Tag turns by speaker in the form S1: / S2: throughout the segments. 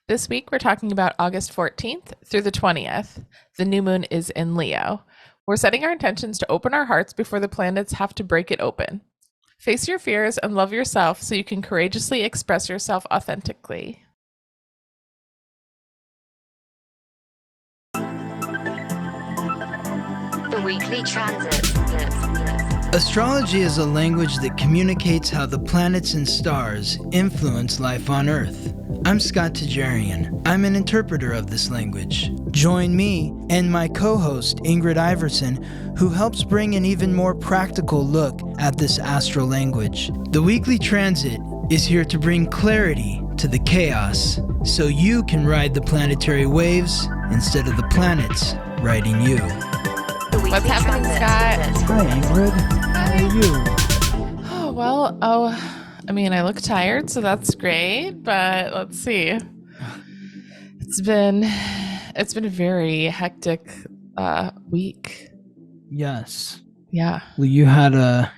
S1: This week, we're talking about August 14th through the 20th. The new moon is in Leo. We're setting our intentions to open our hearts before the planets have to break it open. Face your fears and love yourself so you can courageously express yourself authentically.
S2: The weekly transit.
S3: Astrology is a language that communicates how the planets and stars influence life on Earth. I'm Scott Tajarian. I'm an interpreter of this language. Join me and my co-host Ingrid Iverson, who helps bring an even more practical look at this astral language. The weekly transit is here to bring clarity to the chaos, so you can ride the planetary waves instead of the planets riding you.
S1: What's happening, Scott?
S3: Hi, Ingrid. How are you?
S1: Oh, well, I look tired, so that's great, but let's see. It's been a very hectic week.
S3: Yes.
S1: Yeah.
S3: Well, you had I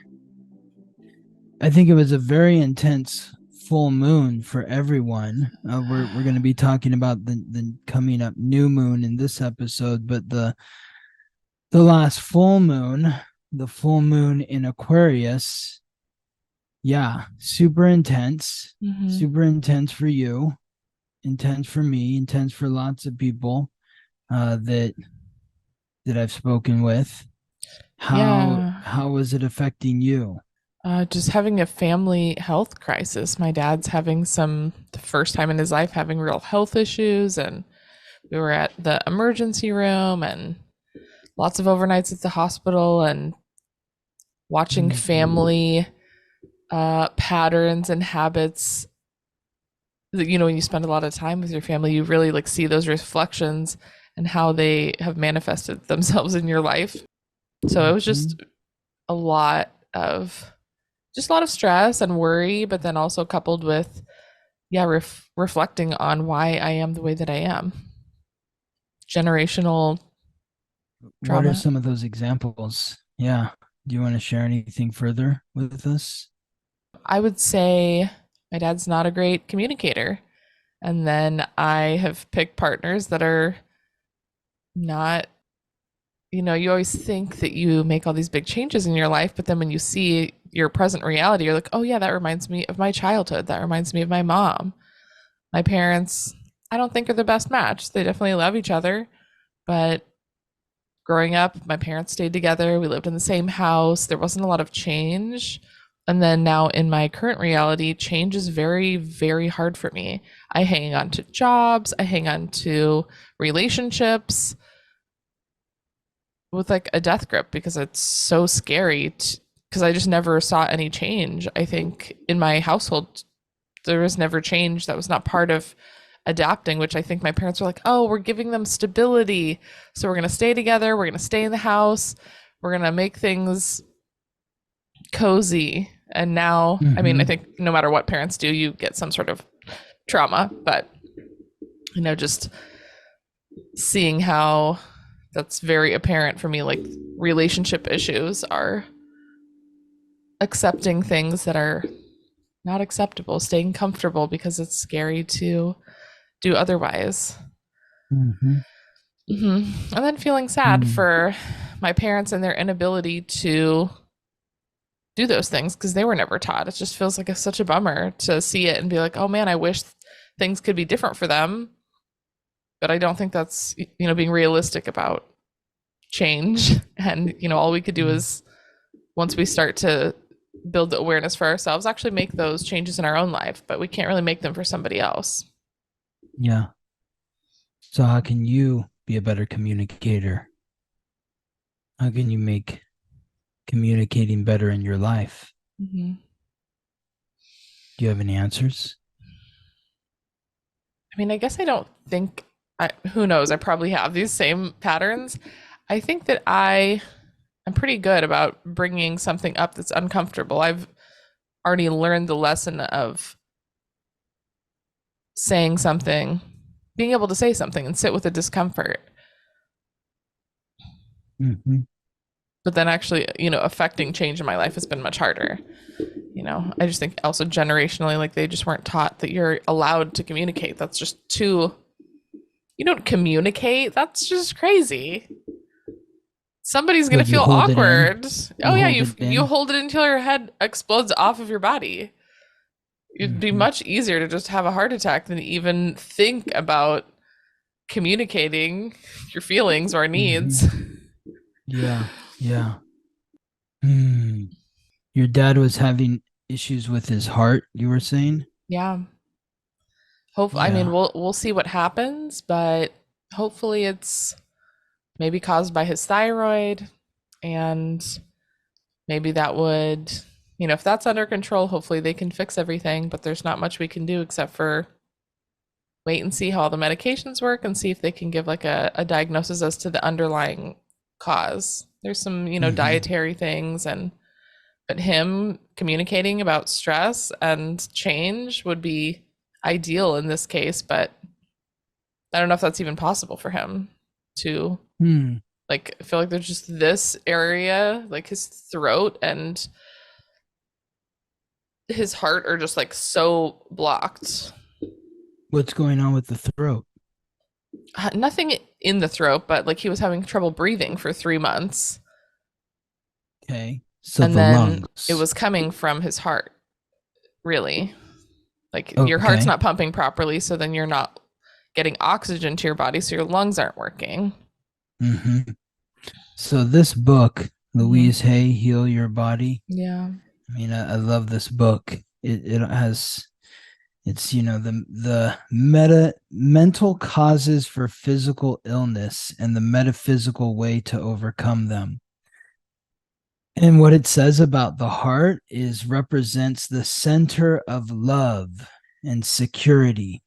S3: think it was a very intense full moon for everyone. We're going to be talking about the coming up new moon in this episode, but the last full moon, the full moon in Aquarius, yeah, super intense, super intense for you, intense for me, intense for lots of people that I've spoken with. How was it affecting you?
S1: Just having a family health crisis. My dad's having the first time in his life, having real health issues, and we were at the emergency room and lots of overnights at the hospital and watching family patterns and habits. When you spend a lot of time with your family, you really see those reflections and how they have manifested themselves in your life. So it was just a lot of stress and worry, but then also coupled with reflecting on why I am the way that I am. Generational trauma.
S3: What are some of those examples? Yeah. Do you want to share anything further with us? I
S1: would say my dad's not a great communicator. And then I have picked partners that are not, you always think that you make all these big changes in your life, but then when you see your present reality, you're like, oh yeah, that reminds me of my childhood. That reminds me of my mom. My parents, I don't think are the best match. They definitely love each other, but growing up, my parents stayed together. We lived in the same house. There wasn't a lot of change. And then now in my current reality, change is very, very hard for me. I hang on to jobs. I hang on to relationships with a death grip because it's so scary because I just never saw any change. I think in my household, there was never change. That was not part of adapting, which I think my parents were like, oh, we're giving them stability. So we're going to stay together. We're going to stay in the house. We're going to make things cozy. And now, I think no matter what parents do, you get some sort of trauma, but just seeing how that's very apparent for me, relationship issues are accepting things that are not acceptable, staying comfortable because it's scary to do otherwise. And then feeling sad for my parents and their inability to do those things because they were never taught. It just feels like such a bummer to see it and be like, oh man, I wish things could be different for them. But I don't think that's, being realistic about change. And, all we could do is, once we start to build the awareness for ourselves, actually make those changes in our own life, but we can't really make them for somebody else.
S3: Yeah. So how can you be a better communicator? How can you make communicating better in your life? Do you have any answers?
S1: I guess I don't think, who knows, I probably have these same patterns. I think that I'm pretty good about bringing something up that's uncomfortable. I've already learned the lesson of saying something, being able to say something and sit with the discomfort. But then actually, affecting change in my life has been much harder. I just think also generationally, like they just weren't taught that you're allowed to communicate. That's just too, you don't communicate. That's just crazy. Somebody's gonna
S3: What, you
S1: feel
S3: hold it in?
S1: awkward. Oh
S3: You
S1: yeah,
S3: hold
S1: you
S3: it
S1: you
S3: in?
S1: hold it until your head explodes off of your body. It'd be
S3: Hmm.
S1: much easier to just have a heart attack than even think about communicating your feelings or
S3: Hmm.
S1: needs.
S3: Yeah. Yeah. Hmm. Your dad was having issues with his heart, you were saying?
S1: Yeah. I mean,
S3: Yeah.
S1: we'll see what happens, but hopefully it's maybe caused by his thyroid, and maybe that would, if that's under control, hopefully they can fix everything, but there's not much we can do except for wait and see how all the medications work and see if they can give like a diagnosis as to the underlying cause. There's some,
S3: Hmm.
S1: dietary things, and but him communicating about stress and change would be ideal in this case, but I don't know if that's even possible for him to,
S3: Hmm.
S1: like, I feel like there's just this area, like his throat and his heart are just like so blocked.
S3: What's going on with the throat?
S1: Nothing in the throat, but like he was having trouble breathing for 3 months.
S3: Okay. So
S1: And
S3: the
S1: then it
S3: lungs.
S1: was coming from his heart, really. Like your heart's
S3: Okay.
S1: not pumping properly, so then you're not getting oxygen to your body, so your lungs aren't working.
S3: Hmm. So this book,
S1: Mm-hmm.
S3: Louise Hay, Heal Your Body.
S1: Yeah.
S3: I mean, I love this book. It has it's the meta mental causes for physical illness and the metaphysical way to overcome them. And what it says about the heart is represents the center of love and security.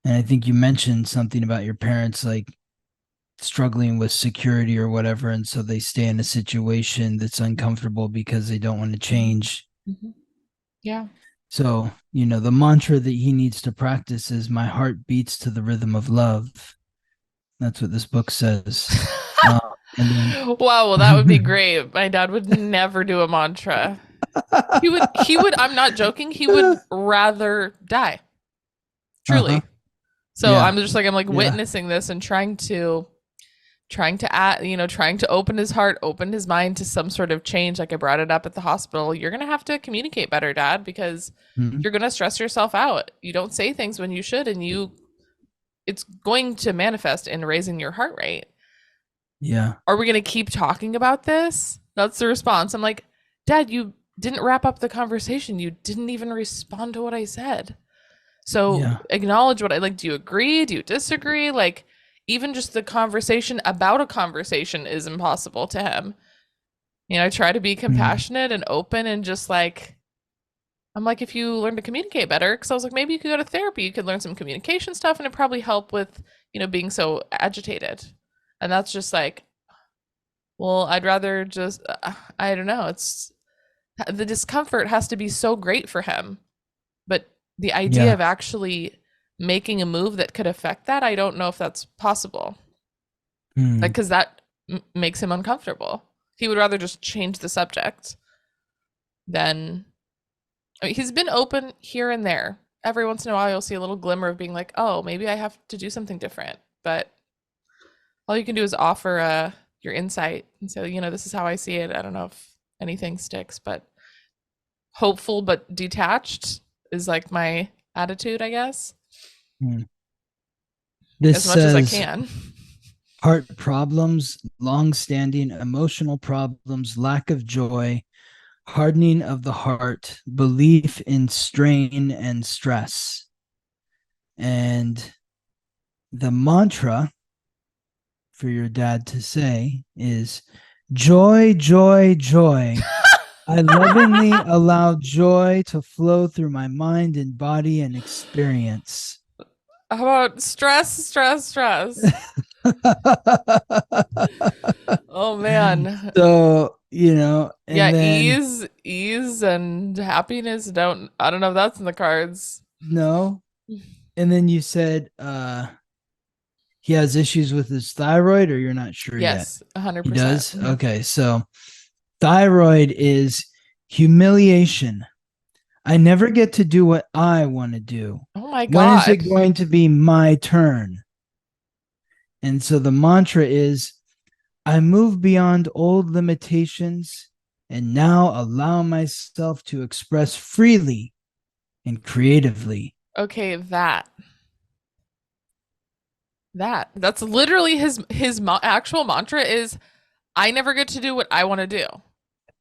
S3: And I think you mentioned something about your parents like struggling with security or whatever. And so they stay in a situation that's uncomfortable because they don't want to change.
S1: Mm-hmm. Yeah.
S3: So, the mantra that he needs to practice is my heart beats to the rhythm of love. That's what this book says. Uh, and
S1: Wow, well that would be
S3: then,
S1: great. My dad would never do a mantra. He would I'm not joking, he would rather die.
S3: uh huh.
S1: Truly. So
S3: Yeah.
S1: I'm like
S3: Yeah.
S1: witnessing this and trying to add, trying to open his heart, open his mind to some sort of change. Like I brought it up at the hospital. You're going to have to communicate better, dad, because
S3: Mhm.
S1: you're going to stress yourself out. You don't say things when you should, and it's going to manifest in raising your heart rate.
S3: Yeah.
S1: Are we going to keep talking about this? That's the response. I'm like, dad, you didn't wrap up the conversation. You didn't even respond to what I said. So
S3: Yeah.
S1: acknowledge what I like. Do you agree? Do you disagree? Like, even just the conversation about a conversation is impossible to him. I try to be
S3: Mm.
S1: compassionate and open and just like, I'm like, if you learn to communicate better, because I was like, maybe you could go to therapy, you could learn some communication stuff, and it probably help with, being so agitated. And that's just like, well, I'd rather just, I don't know. It's the discomfort has to be so great for him. But the idea
S3: Yeah.
S1: of actually making a move that could affect that, I don't know if that's possible. Like,
S3: Mm.
S1: because that makes him uncomfortable. He would rather just change the subject than. I mean, he's been open here and there. Every once in a while, you'll see a little glimmer of being like, "Oh, maybe I have to do something different." But all you can do is offer your insight and say, "This is how I see it." I don't know if anything sticks, but hopeful but detached is like my attitude, I guess,
S3: Mm. This
S1: as much as I
S3: says
S1: can.
S3: heart problems, long-standing emotional problems, lack of joy, hardening of the heart, belief in strain and stress. And the mantra for your dad to say is joy, joy, joy. I lovingly allow joy to flow through my mind and body and experience.
S1: How about stress, stress, stress? Oh man.
S3: So,
S1: Yeah,
S3: and then
S1: ease and happiness. I don't know if that's in the cards.
S3: no, and then you said he has issues with his thyroid, or you're not sure yet?
S1: Yes,
S3: He
S1: 100%.
S3: does? Okay, so thyroid is Humiliation. I never get to do what I want to do.
S1: Oh my
S3: When is it
S1: God.
S3: going to be my turn? And so the mantra is I move beyond old limitations and now allow myself to express freely and creatively.
S1: Okay, that's literally his actual mantra is I never get to do what I want to do.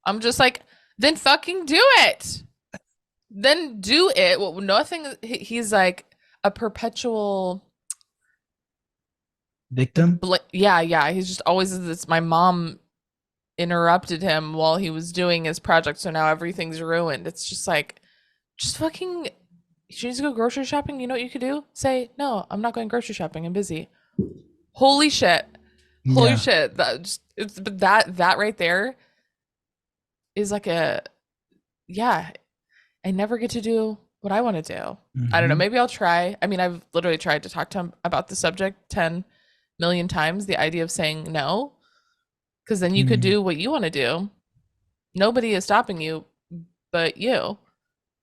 S1: I'm just like, then fucking do it. Then do it. Well, nothing. He's like a perpetual like
S3: Victim?
S1: yeah. He's just always this. My mom interrupted him while he was doing his project, so now everything's ruined. It's just like, just fucking. She needs to go grocery shopping. You know what you could do? Say no. I'm not going grocery shopping. I'm busy. Holy shit. Holy
S3: Yeah.
S1: shit. That just it's but that right there is like a yeah. I never get to do what I want to do. I don't know.
S3: Mm-hmm.
S1: Maybe I'll try. I mean, I've literally tried to talk to him about the subject 10 million times. The idea of saying no, because then you could
S3: Mm.
S1: do what you want to do. Nobody is stopping you but you.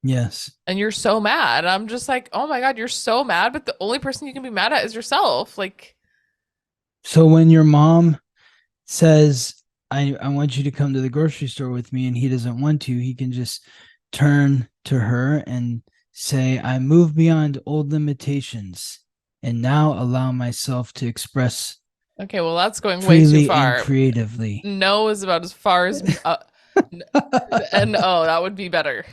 S3: Yes.
S1: And you're so mad. I'm just like, oh my God, you're so mad. But the only person you can be mad at is yourself. Like,
S3: So when your mom says, I want you to come to the grocery store with me, and he doesn't want to, he can just turn to her and say, I move beyond old limitations and now allow myself to express
S1: okay, well, that's going way too
S3: freely and
S1: far.
S3: creatively.
S1: No is about as far as, and oh, that would be better.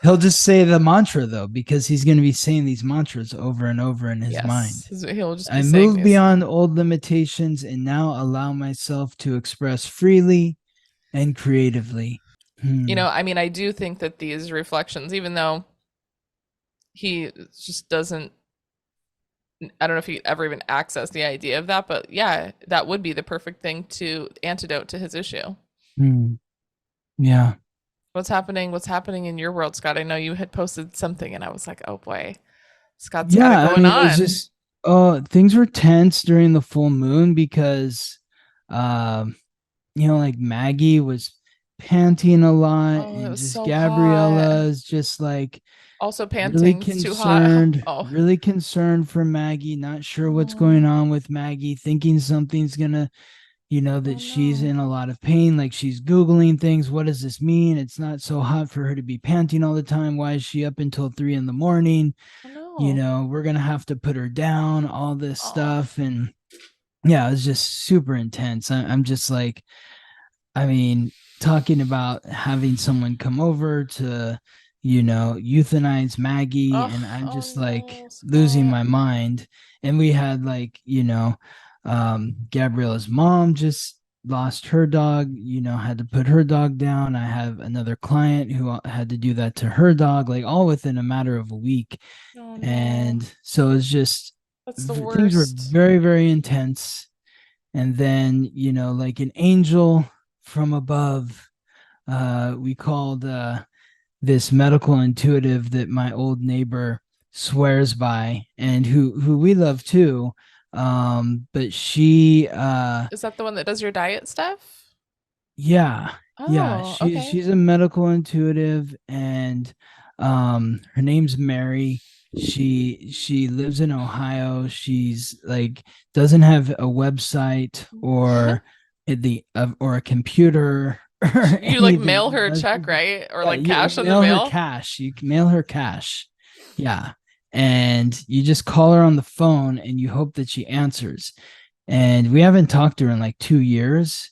S3: He'll just say the mantra though, because he's going to be saying these mantras over and over in his mind.
S1: Yes, he'll just be
S3: I
S1: saying
S3: move
S1: these.
S3: beyond old limitations and now allow myself to express freely and creatively.
S1: You
S3: Hmm.
S1: know, I mean, I do think that these reflections, even though he just doesn't, I don't know if he ever even accessed the idea of that, but yeah, that would be the perfect thing to antidote to his issue.
S3: Hmm. Yeah.
S1: What's happening? What's happening in your world, Scott? I know you had posted something and I was like, oh boy, Scott's got it
S3: Yeah. I
S1: going
S3: mean, it was
S1: on.
S3: just, things were tense during the full moon because, um, like Maggie was panting a lot,
S1: Oh, it
S3: and
S1: was
S3: just
S1: so hot.
S3: Gabriella is just like
S1: Also, panting's too hot. Oh,
S3: really concerned for Maggie, not sure what's
S1: oh,
S3: going on with Maggie, thinking something's gonna,
S1: oh
S3: that she's
S1: no.
S3: in a lot of pain. Like she's Googling things. What does this mean? It's not so hot for her to be panting all the time. Why is she up until 3 in the morning?
S1: Oh no.
S3: We're gonna have to put her down, all this
S1: Oh,
S3: stuff. And yeah, it was just super intense. I'm just like, I mean, talking about having someone come over to, euthanize Maggie, and I'm
S1: oh
S3: just like
S1: no,
S3: losing
S1: Scott.
S3: my mind. And we had like, Gabriella's mom just lost her dog, had to put her dog down. I have another client who had to do that to her dog, like all within a matter of a week.
S1: Oh no.
S3: And so it's just,
S1: That's the
S3: things were
S1: worst.
S3: very, very intense. And then, like an angel from above, we called this medical intuitive that my old neighbor swears by, and who we love too. But she,
S1: Is that the one that does your diet stuff?
S3: yeah, yeah,
S1: Oh,
S3: she's
S1: okay.
S3: she's a medical intuitive, and her name's Mary. She lives in Ohio. She's like doesn't have a website or a computer or
S1: You like
S3: anything.
S1: mail her a check, right? Or
S3: Yeah,
S1: like
S3: you
S1: cash in the
S3: mail her
S1: mail?
S3: cash. You can mail her cash. Yeah. And you just call her on the phone and you hope that she answers. And we haven't talked to her in like 2 years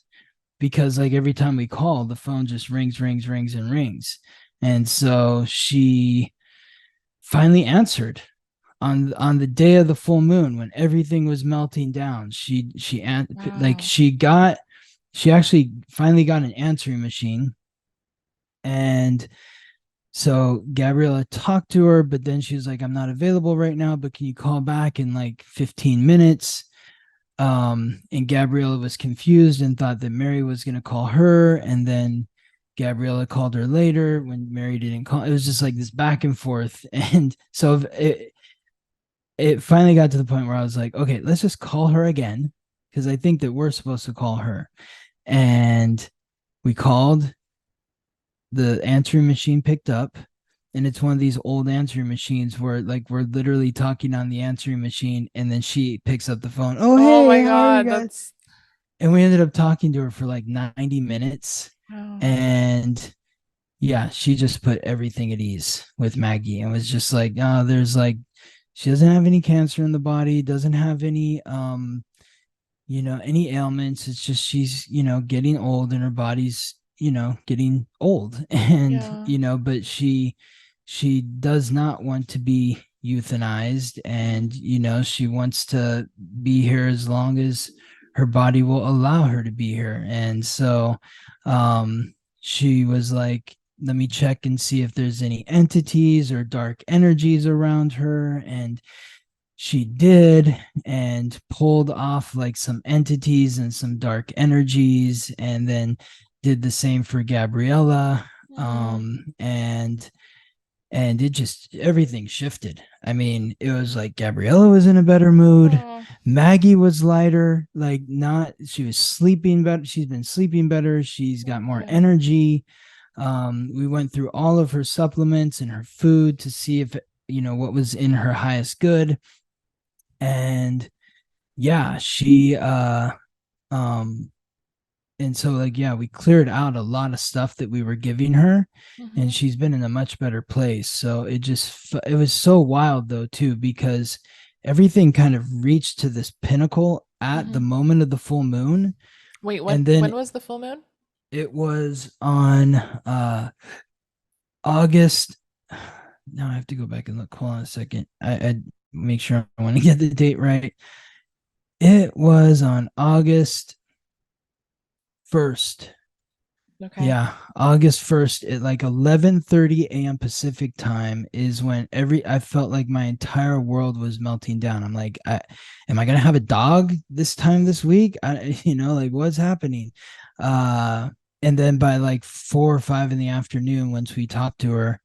S3: because like every time we call, the phone just rings, rings, rings, and rings. And so she finally answered on the day of the full moon when everything was melting down. Like
S1: Wow.
S3: she actually finally got an answering machine. And so Gabriella talked to her, but then she was like, I'm not available right now, but can you call back in like 15 minutes? And Gabriella was confused and thought that Mary was going to call her. And then Gabriella called her later when Mary didn't call. It was just like this back and forth. And so it finally got to the point where I was like, okay, let's just call her again, because I think that we're supposed to call her. And we called, the answering machine picked up, and it's one of these old answering machines where like we're literally talking on the answering machine, and then she picks up the phone. Oh,
S1: Oh
S3: hey,
S1: my
S3: how are you
S1: God,
S3: guys?
S1: that's
S3: And we ended up talking to her for like 90 minutes.
S1: wow.
S3: And yeah, she just put everything at ease with Maggie and was just like, oh, there's like, she doesn't have any cancer in the body, doesn't have any any ailments. It's just she's, getting old and her body's, getting old. And,
S1: Yeah.
S3: but she does not want to be euthanized, and, she wants to be here as long as her body will allow her to be here. And so she was like, let me check and see if there's any entities or dark energies around her. And she did, and pulled off like some entities and some dark energies, and then did the same for Gabriella.
S1: Mm.
S3: And it just, everything shifted. I mean, it was like Gabriella was in a better mood.
S1: Oh,
S3: Maggie was lighter, like, not, she was sleeping better. She's been sleeping better. She's got more
S1: yeah.
S3: energy. We went through all of her supplements and her food to see if, what was in her highest good. And yeah, she um and so, like, yeah, we cleared out a lot of stuff that we were giving her, and
S1: Hmm.
S3: she's been in a much better place. So it was so wild though too, because everything kind of reached to this pinnacle at the
S1: Hmm.
S3: moment of the full moon.
S1: Wait,
S3: And
S1: when
S3: then
S1: was the full moon?
S3: it was on August. Now I have to go back and look. Hold on a second. I make sure I want to get the date right. It was on August 1st.
S1: Okay.
S3: Yeah, August 1st at like 11:30 a.m. Pacific time is when I felt like my entire world was melting down. I'm like, am I gonna have a dog this time this week? Like, what's happening? Uh, and then by like 4 or 5 in the afternoon, once we talked to her,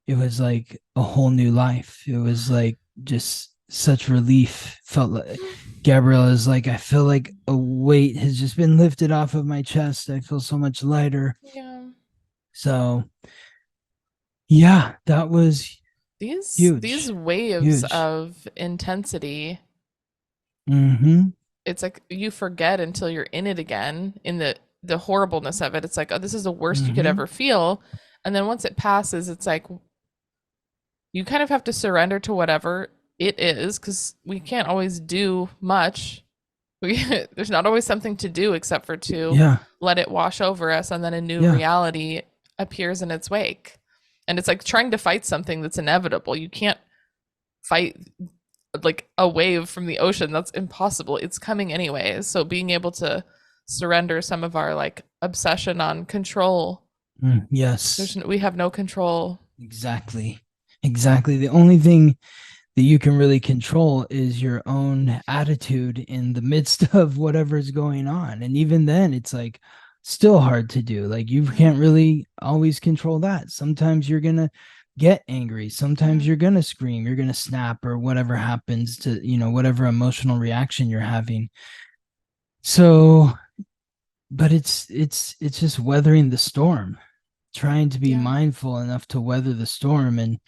S3: it was like a whole new life. It was like just such relief. Felt like Gabrielle is like, I feel like a weight has just been lifted off of my chest. I feel so much lighter.
S1: Yeah.
S3: So yeah, that was
S1: These
S3: huge.
S1: waves
S3: Huge.
S1: of intensity,
S3: Mm-hmm.
S1: it's like you forget until you're in it again, in the horribleness of it. It's like, oh, this is the worst you could
S3: Mm-hmm.
S1: ever feel. And then once it passes, it's like you kind of have to surrender to whatever it is, because we can't always do much. We there's not always something to do except for to
S3: Yeah.
S1: let it wash over us, and then a new
S3: Yeah.
S1: reality appears in its wake. And it's like trying to fight something that's inevitable. You can't fight like a wave from the ocean. That's impossible. It's coming anyways. So being able to surrender some of our like obsession on control.
S3: Yes.
S1: We have no control.
S3: Exactly. Exactly. The only thing that you can really control is your own attitude in the midst of whatever's going on. And even then, it's like still hard to do. Like, you
S1: Yeah.
S3: can't really always control that. Sometimes you're going to get angry. Sometimes
S1: Yeah.
S3: you're going to scream, you're going to snap, or whatever happens to, whatever emotional reaction you're having. So, but it's just weathering the storm, trying to be
S1: Yeah.
S3: mindful enough to weather the storm. And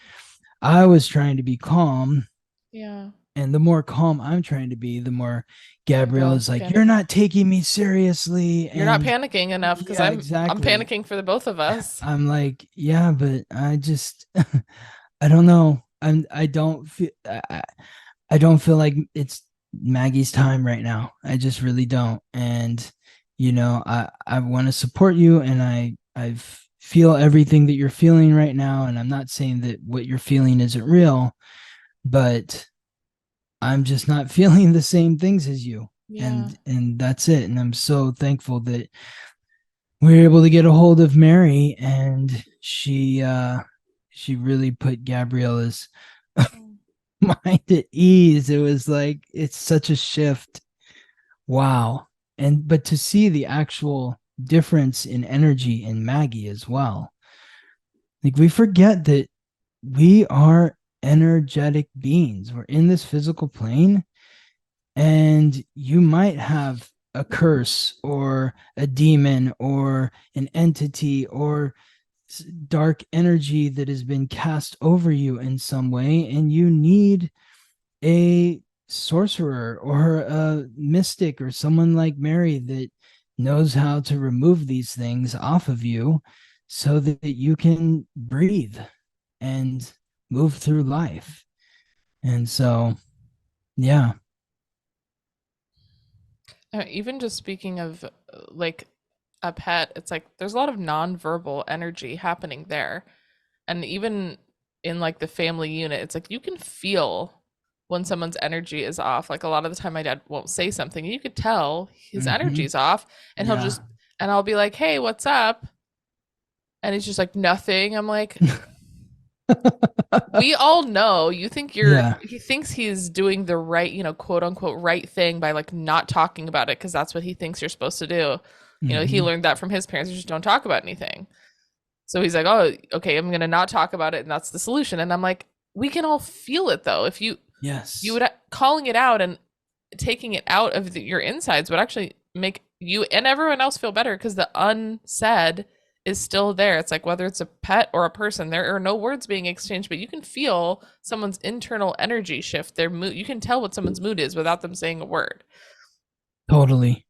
S3: I was trying to be calm,
S1: Yeah.
S3: and the more calm I'm trying to be, the more Gabrielle is
S1: Gabrielle's
S3: like, "You're
S1: panicking.
S3: not taking me seriously."
S1: You're not
S3: And
S1: panicking enough because
S3: yeah,
S1: I'm
S3: exactly.
S1: panicking for the both of us.
S3: I'm like, "Yeah, but I just I don't know. I don't feel like it's Maggie's time right now. I just really don't." And I want to support you, and I feel everything that you're feeling right now, and I'm not saying that what you're feeling isn't real, but I'm just not feeling the same things as you.
S1: Yeah.
S3: And that's it. And I'm so thankful that we were able to get a hold of Mary, and she really put Gabriella's mind at ease. It was like, it's such a shift. Wow. And but to see the actual difference in energy in Maggie as well. Like, we forget that we are energetic beings. We're in this physical plane, and you might have a curse or a demon or an entity or dark energy that has been cast over you in some way, and you need a sorcerer or a mystic or someone like Mary that knows how to remove these things off of you so that you can breathe and move through life. And so, yeah.
S1: Even just speaking of like a pet, it's like there's a lot of nonverbal energy happening there. And even in like the family unit, it's like you can feel when someone's energy is off. Like a lot of the time my dad won't say something. You could tell his
S3: Mm-hmm.
S1: energy's off and he'll
S3: Yeah.
S1: just and I'll be like, "Hey, what's up?" And he's just like, "Nothing." I'm like, we all know you think you're
S3: Yeah.
S1: he thinks he's doing the right, quote unquote right thing by like not talking about it because that's what he thinks you're supposed to do. He
S3: Mm-hmm.
S1: learned that from his parents. You just don't talk about anything. So he's like, "Oh, okay, I'm gonna not talk about it, and that's the solution." And I'm like, we can all feel it though. If you
S3: Yes.
S1: would calling it out and taking it out of your insides would actually make you and everyone else feel better because the unsaid is still there. It's like whether it's a pet or a person, there are no words being exchanged, but you can feel someone's internal energy shift, their mood. You can tell what someone's mood is without them saying a word.
S3: Totally.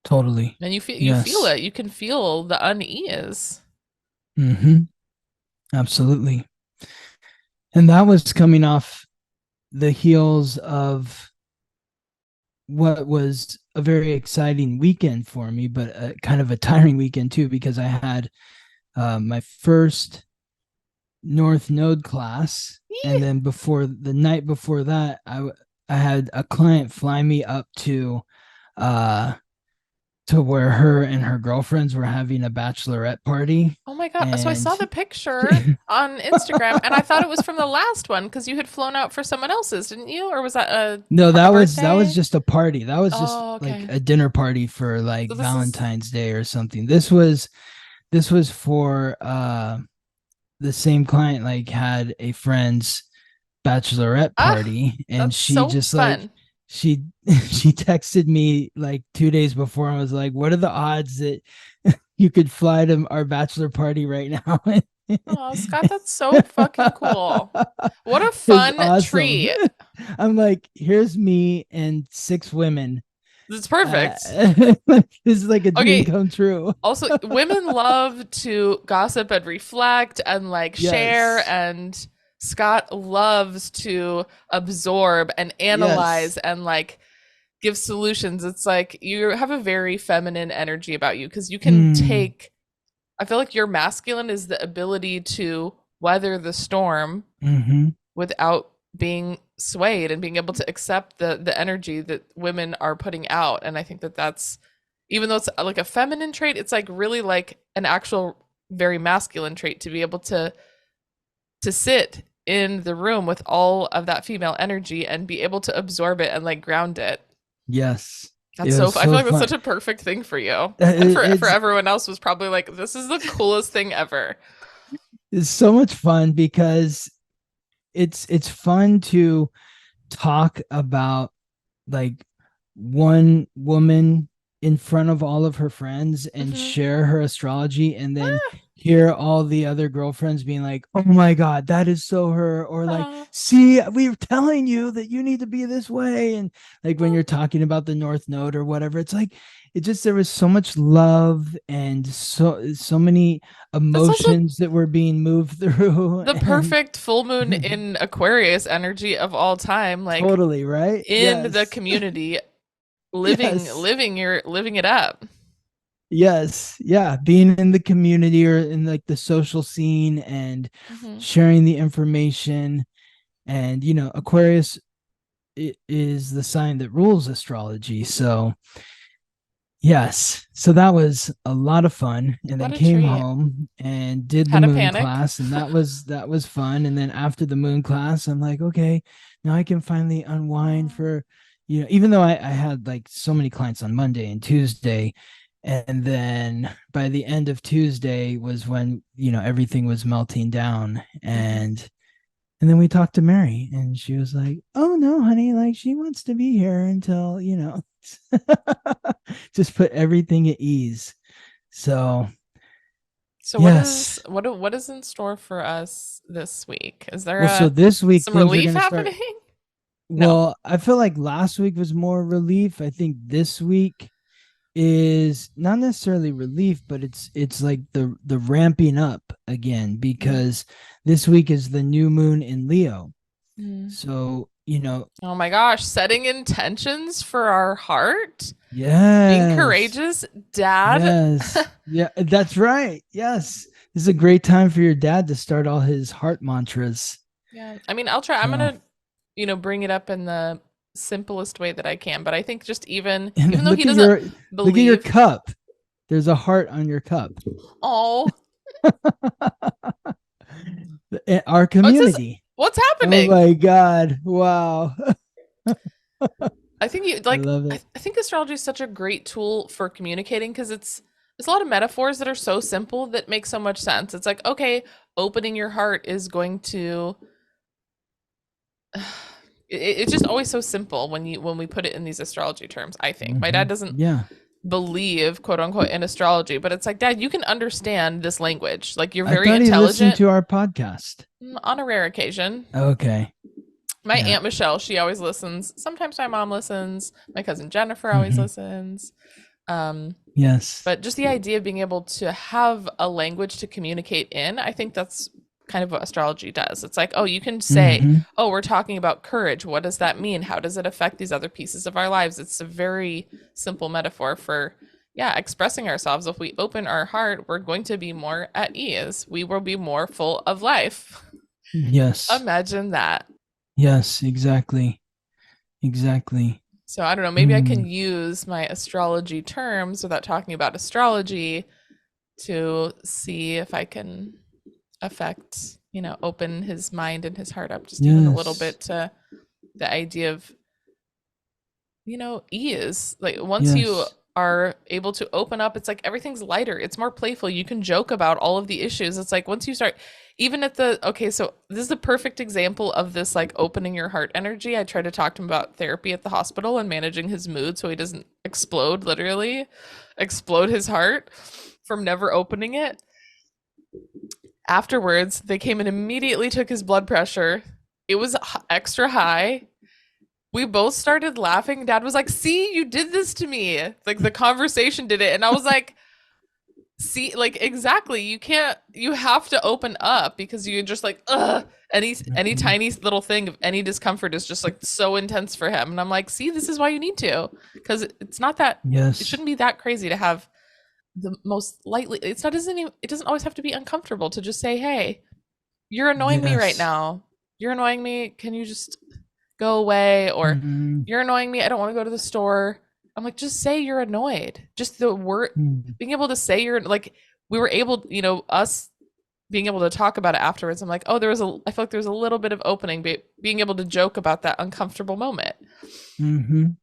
S3: Totally.
S1: And you feel
S3: Yes.
S1: it. You can feel the unease.
S3: Mm-hmm. Absolutely. And that was coming off the heels of what was a very exciting weekend for me, but kind of a tiring weekend too, because I had my first North Node class, and then before the night before that, I had a client fly me up uh to where her and her girlfriends were having a bachelorette party,
S1: Oh my God. So I saw
S3: and
S1: the picture on Instagram and I thought it was from the last one because you had flown out for someone else's, didn't you? Or was that
S3: no,
S1: a
S3: that was
S1: birthday?
S3: just a party. That was just
S1: Oh,
S3: like
S1: okay.
S3: a dinner party for like
S1: So this is
S3: Valentine's Day or something. This was for the same client like had a friend's bachelorette
S1: ah,
S3: party, and
S1: that's
S3: she
S1: so
S3: just like
S1: fun.
S3: she she texted me like 2 days before and was like, what are the odds that you could fly to our bachelor party right now?
S1: Oh, Scott, that's so fucking cool. What a
S3: It's
S1: fun
S3: awesome.
S1: treat.
S3: I'm like, here's me and 6 women.
S1: It's perfect.
S3: This is like a dream
S1: Okay,
S3: come true.
S1: also women love to gossip and reflect and like share
S3: Yes.
S1: and Scott loves to absorb and analyze
S3: Yes.
S1: and like give solutions. It's like you have a very feminine energy about you because you can
S3: Hmm.
S1: take, I feel like your masculine is the ability to weather the storm
S3: Mm-hmm.
S1: without being swayed and being able to accept the energy that women are putting out. And I think that that's, even though it's like a feminine trait, it's like really like an actual very masculine trait to be able to sit in the room with all of that female energy and be able to absorb it and like ground it.
S3: Yes.
S1: That's
S3: It was
S1: so. I feel
S3: so
S1: like that's such
S3: fun.
S1: a perfect thing for you, and for
S3: It's
S1: everyone else was probably like, this is the coolest thing ever.
S3: it's so much fun because it's fun to talk about like one woman in front of all of her friends and
S1: Mm-hmm.
S3: share her astrology, and then hear all the other girlfriends being like, oh my god, that is so her, or like,
S1: Ah,
S3: see, we were telling you that you need to be this way. And like when you're talking about the North Node or whatever, it's like it just, there was so much love and so many
S1: that's also
S3: emotions that were being moved through.
S1: the
S3: And
S1: perfect full moon in Aquarius energy of all time, like
S3: totally right.
S1: in the
S3: Yes.
S1: community,
S3: Yes.
S1: living it up.
S3: Yes. Yeah. Being in the community or in like the social scene and
S1: Mm-hmm.
S3: sharing the information. And, Aquarius is the sign that rules astrology. So, yes. So that was a lot of fun. And
S1: What
S3: then
S1: a
S3: came
S1: treat.
S3: home and did the
S1: Had a
S3: moon
S1: panic.
S3: class. And that was fun. And then after the moon class, I'm like, okay, now I can finally unwind for, even though I had like so many clients on Monday and Tuesday. And then by the end of Tuesday was when, everything was melting down.
S1: Mm-hmm.
S3: And then we talked to Mary, and she was like, oh no, honey, like she wants to be here until, just put everything at ease. So
S1: So
S3: Yes.
S1: what is in store for us this week? Is there
S3: Well, so this week
S1: some
S3: things are
S1: relief
S3: going to start.
S1: happening? No.
S3: Well, I feel like last week was more relief. I think this week is not necessarily relief, but it's like the ramping up again because this week is the new moon in Leo.
S1: Mm.
S3: So,
S1: Oh my gosh, setting intentions for our heart, being
S3: yes.
S1: courageous, dad.
S3: Yes. Yeah, that's right. Yes. This is a great time for your dad to start all his heart mantras.
S1: Yeah. I mean, I'll try. I'm
S3: So,
S1: going to, bring it up in the simplest way that I can, but I think just even
S3: and
S1: though he doesn't
S3: look at your
S1: believe,
S3: cup. There's a heart on your cup.
S1: oh,
S3: Our
S1: oh, it says
S3: community.
S1: what's
S3: Oh
S1: happening?
S3: my God. Wow.
S1: I think you
S3: I
S1: like
S3: love it.
S1: I think astrology is such a great tool for communicating because it's a lot of metaphors that are so simple that make so much sense. It's like, okay, opening your heart is going to it's just always so simple when we put it in these astrology terms, I think. My dad doesn't
S3: Yeah.
S1: believe, quote unquote, in astrology, but it's like, Dad, you can understand this language. Like you're
S3: I
S1: very
S3: thought he listened
S1: intelligent.
S3: to our podcast.
S1: On a rare occasion.
S3: Okay.
S1: My
S3: Yeah.
S1: Aunt Michelle, she always listens. Sometimes my mom listens. My cousin Jennifer always
S3: Hmm.
S1: listens. Um,
S3: Yes.
S1: but just the idea of being able to have a language to communicate in, I think that's kind of what astrology does. It's like, oh, you can say,
S3: Hmm.
S1: oh, we're talking about courage. What does that mean? How does it affect these other pieces of our lives? It's a very simple metaphor for, yeah, expressing ourselves. If we open our heart, we're going to be more at ease. We will be more full of life.
S3: Yes.
S1: Imagine that.
S3: Yes. Exactly. Exactly.
S1: So I don't know, maybe I can
S3: Mm.
S1: use my astrology terms without talking about astrology to see if I can affect, open his mind and his heart up just even a little
S3: Yes.
S1: bit to the idea of, ease. Like once you
S3: Yes.
S1: are able to open up, it's like everything's lighter. It's more playful. You can joke about all of the issues. It's like once you start, even at the, okay, so this is the perfect example of this like opening your heart energy. I tried to talk to him about therapy at the hospital and managing his mood so he doesn't explode, literally explode his heart from never opening it. Afterwards, they came and immediately took his blood pressure. It was extra high. We both started laughing. Dad was like, "See, you did this to me." Like the conversation did it. And I was like, "See, like exactly. You have to open up because you just like, ugh, any
S3: Mhm.
S1: tiny little thing of any discomfort is just like so intense for him." And I'm like, "See, this is why you need to because it's not that it
S3: Yes.
S1: shouldn't be that crazy to have the most lightly it's not doesn't even it doesn't always have to be uncomfortable to just say, "Hey, you're annoying me right
S3: Yes.
S1: now. You're annoying me. Can you just go away?" Or
S3: Mhm.
S1: you're annoying me. I don't want to go to the store. I'm like, just say you're annoyed. Just the word,
S3: Mhm.
S1: being able to say you're like, we were able, us being able to talk about it afterwards. I'm like, oh, I feel like there was a little bit of opening, being able to joke about that uncomfortable moment.
S3: Mhm.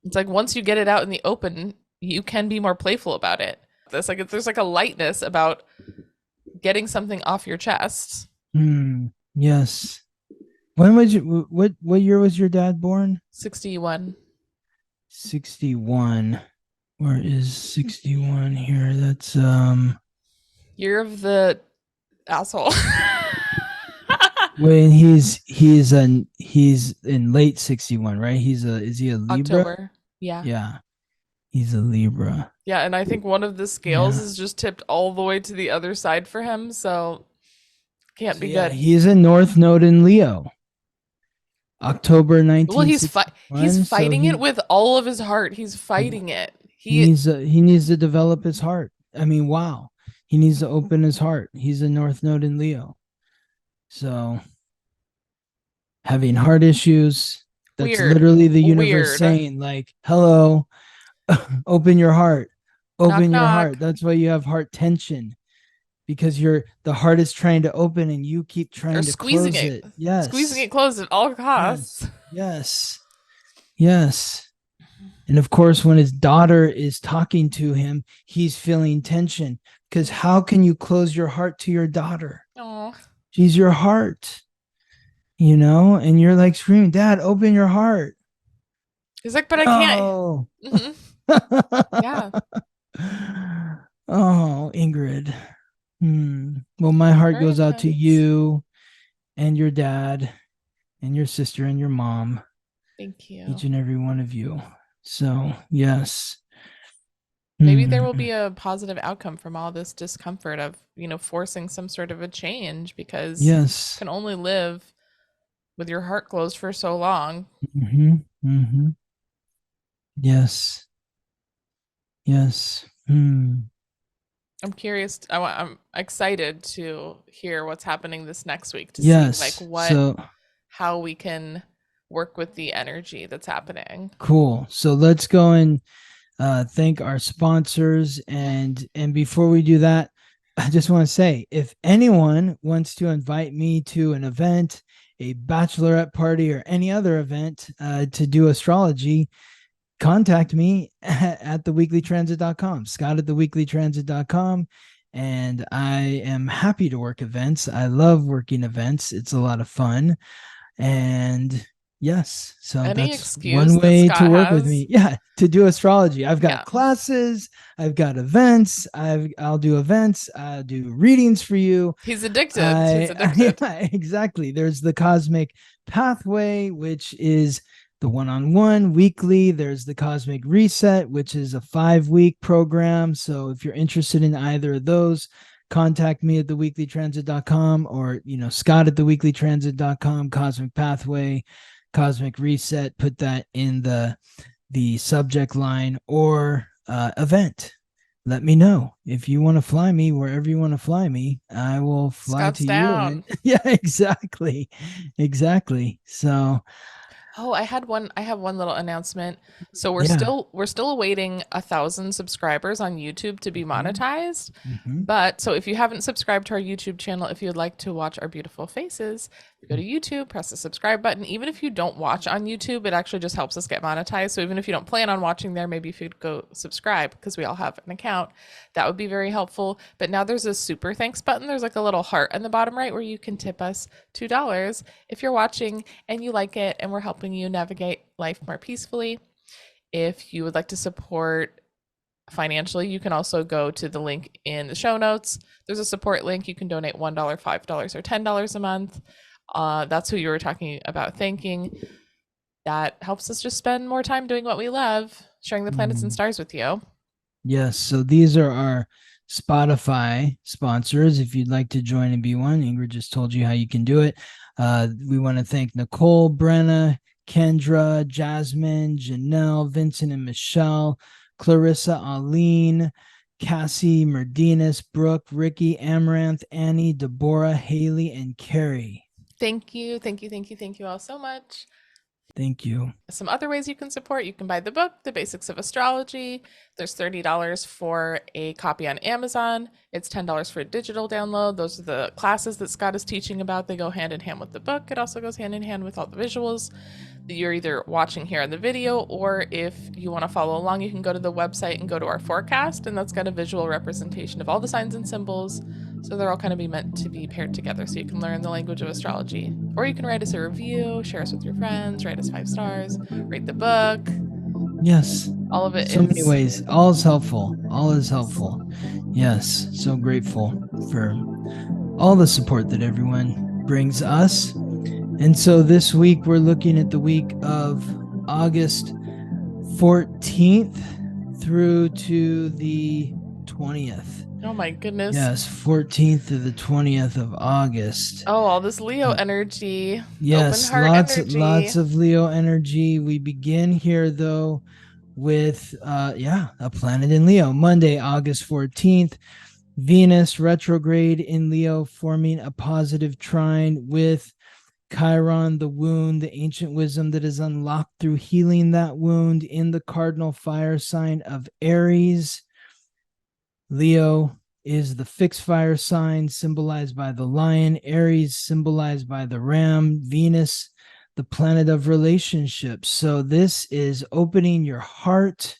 S1: It's like once you get it out in the open, you can be more playful about it. There's like a lightness about getting something off your chest.
S3: Mm. Yes. When was you? What year was your dad born?
S1: 61.
S3: 61. Where is 61 here? That's
S1: Year of the asshole.
S3: when he's in late 61, right? Is he a Libra?
S1: October. Yeah.
S3: Yeah, he's a Libra.
S1: Yeah, and I think one of the scales
S3: Yeah.
S1: is just tipped all the way to the other side for him, so can't
S3: So
S1: be
S3: yeah,
S1: good.
S3: he's a North Node in Leo. October
S1: Well, he's
S3: 1961. So
S1: fighting it with all of his heart. He's fighting it. He
S3: he needs to develop his heart. I mean, wow. He needs to open his heart. He's a North Node in Leo. So having heart issues, that's
S1: weird.
S3: literally the universe
S1: Weird.
S3: saying like, "Hello, open your heart.
S1: Knock
S3: Open your heart."
S1: knock.
S3: That's why you have heart tension because the heart is trying to open and you keep
S1: Or
S3: trying to
S1: squeezing
S3: close
S1: it.
S3: it.
S1: Squeezing
S3: Yes.
S1: it closed at all costs.
S3: Yes. Yes. Yes. And of course, when his daughter is talking to him, he's feeling tension because how can you close your heart to your daughter?
S1: Oh.
S3: She's your heart, and you're like screaming, "Dad, open your heart."
S1: He's like, but I can't.
S3: No.
S1: Mhm. Yeah.
S3: Oh, Ingrid. Well, my heart
S1: Very
S3: goes out to
S1: intense.
S3: you and your dad and your sister and your mom,
S1: Thank
S3: each
S1: you.
S3: and every one of you. So, yes.
S1: Maybe there will
S3: Hmm.
S1: be a positive outcome from all this discomfort of, forcing some sort of a change because you
S3: Yes.
S1: can only live with your heart closed for so long.
S3: Hmm. Hmm. Yes. Yes.
S1: I'm curious. I'm excited to hear what's happening this next week to see like
S3: Yes. So
S1: how we can work with the energy that's happening.
S3: cool. So let's go and thank our sponsors, and before we do that, I just want to say, if anyone wants to invite me to an event, a bachelorette party, or any other event to do astrology, contact me at theweeklytransit.com, Scott at theweeklytransit.com. And I am happy to work events. I love working events. It's a lot of fun. And yes, so
S1: Any
S3: that's one
S1: excuse that
S3: way to
S1: Scott
S3: work with
S1: has,
S3: me. Yeah, to do astrology. I've got
S1: yeah,
S3: classes, I've got events, I'll do events, I'll do readings for you.
S1: he's addicted. He's addicted.
S3: Yeah, exactly. There's the cosmic pathway, which is the one-on-one weekly. There's the cosmic reset, which is a 5-week program. So if you're interested in either of those, contact me at theweeklytransit.com, or Scott at theweeklytransit.com. Cosmic pathway, cosmic reset, put that in the subject line, or event. Let me know if you want to fly me wherever you want to fly me. I will fly
S1: Scott's
S3: to you. And
S1: down.
S3: yeah, exactly. Exactly. So,
S1: Oh, I have one little announcement. So
S3: yeah.
S1: we're still awaiting 1,000 subscribers on YouTube to be
S3: Hmm.
S1: monetized.
S3: Hmm.
S1: But so if you haven't subscribed to our YouTube channel, if you'd like to watch our beautiful faces, you go to YouTube, press the subscribe button. Even if you don't watch on YouTube, it actually just helps us get monetized. So even if you don't plan on watching there, maybe if you'd go subscribe because we all have an account, that would be very helpful. But now there's a super thanks button. There's like a little heart in the bottom right where you can tip us $2 if you're watching and you like it and we're helping you navigate life more peacefully. If you would like to support financially, you can also go to the link in the show notes. There's a support link. You can donate $1, $5, or $10 a month. That's who you were talking about thanking. That helps us just spend more time doing what we love, sharing the planets and
S3: Hmm.
S1: stars with you.
S3: Yes. So these are our Spotify sponsors. If you'd like to join and be one, Ingrid just told you how you can do it. We want to thank Nicole, Brenna, Kendra, Jasmine, Janelle, Vincent and Michelle, Clarissa, Aline, Cassie, Merdinas, Brooke, Ricky, Amaranth, Annie, Deborah, Haley, and Carrie.
S1: Thank you, thank you, thank you, thank you all so much.
S3: Thank you.
S1: Some other ways you can support, you can buy the book, The Basics of Astrology. There's $30 for a copy on Amazon. It's $10 for a digital download. Those are the classes that Scott is teaching about. They go hand in hand with the book. It also goes hand in hand with all the visuals that you're either watching here on the video, or if you want to follow along, you can go to the website and go to our forecast, and that's got a visual representation of all the signs and symbols. So they're all kind of be meant to be paired together so you can learn the language of astrology. Or you can write us a review, share us with your friends, write us 5 stars, rate the book.
S3: Yes.
S1: All of it
S3: So many
S1: is
S3: ways. All is helpful. All is helpful. Yes. So grateful for all the support that everyone brings us. And so this week we're looking at the week of August 14th through to the 20th.
S1: oh my goodness.
S3: Yes, 14th to the 20th of August.
S1: Oh, all this Leo
S3: Uh,
S1: energy, open
S3: yes,
S1: heart energy.
S3: lots of Leo energy. We begin here though with a planet in Leo. Monday, August 14th, Venus retrograde in Leo, forming a positive trine with Chiron, the wound, the ancient wisdom that is unlocked through healing that wound in the cardinal fire sign of Aries. Leo is the fixed fire sign symbolized by the lion, Aries symbolized by the ram, Venus, the planet of relationships. So this is opening your heart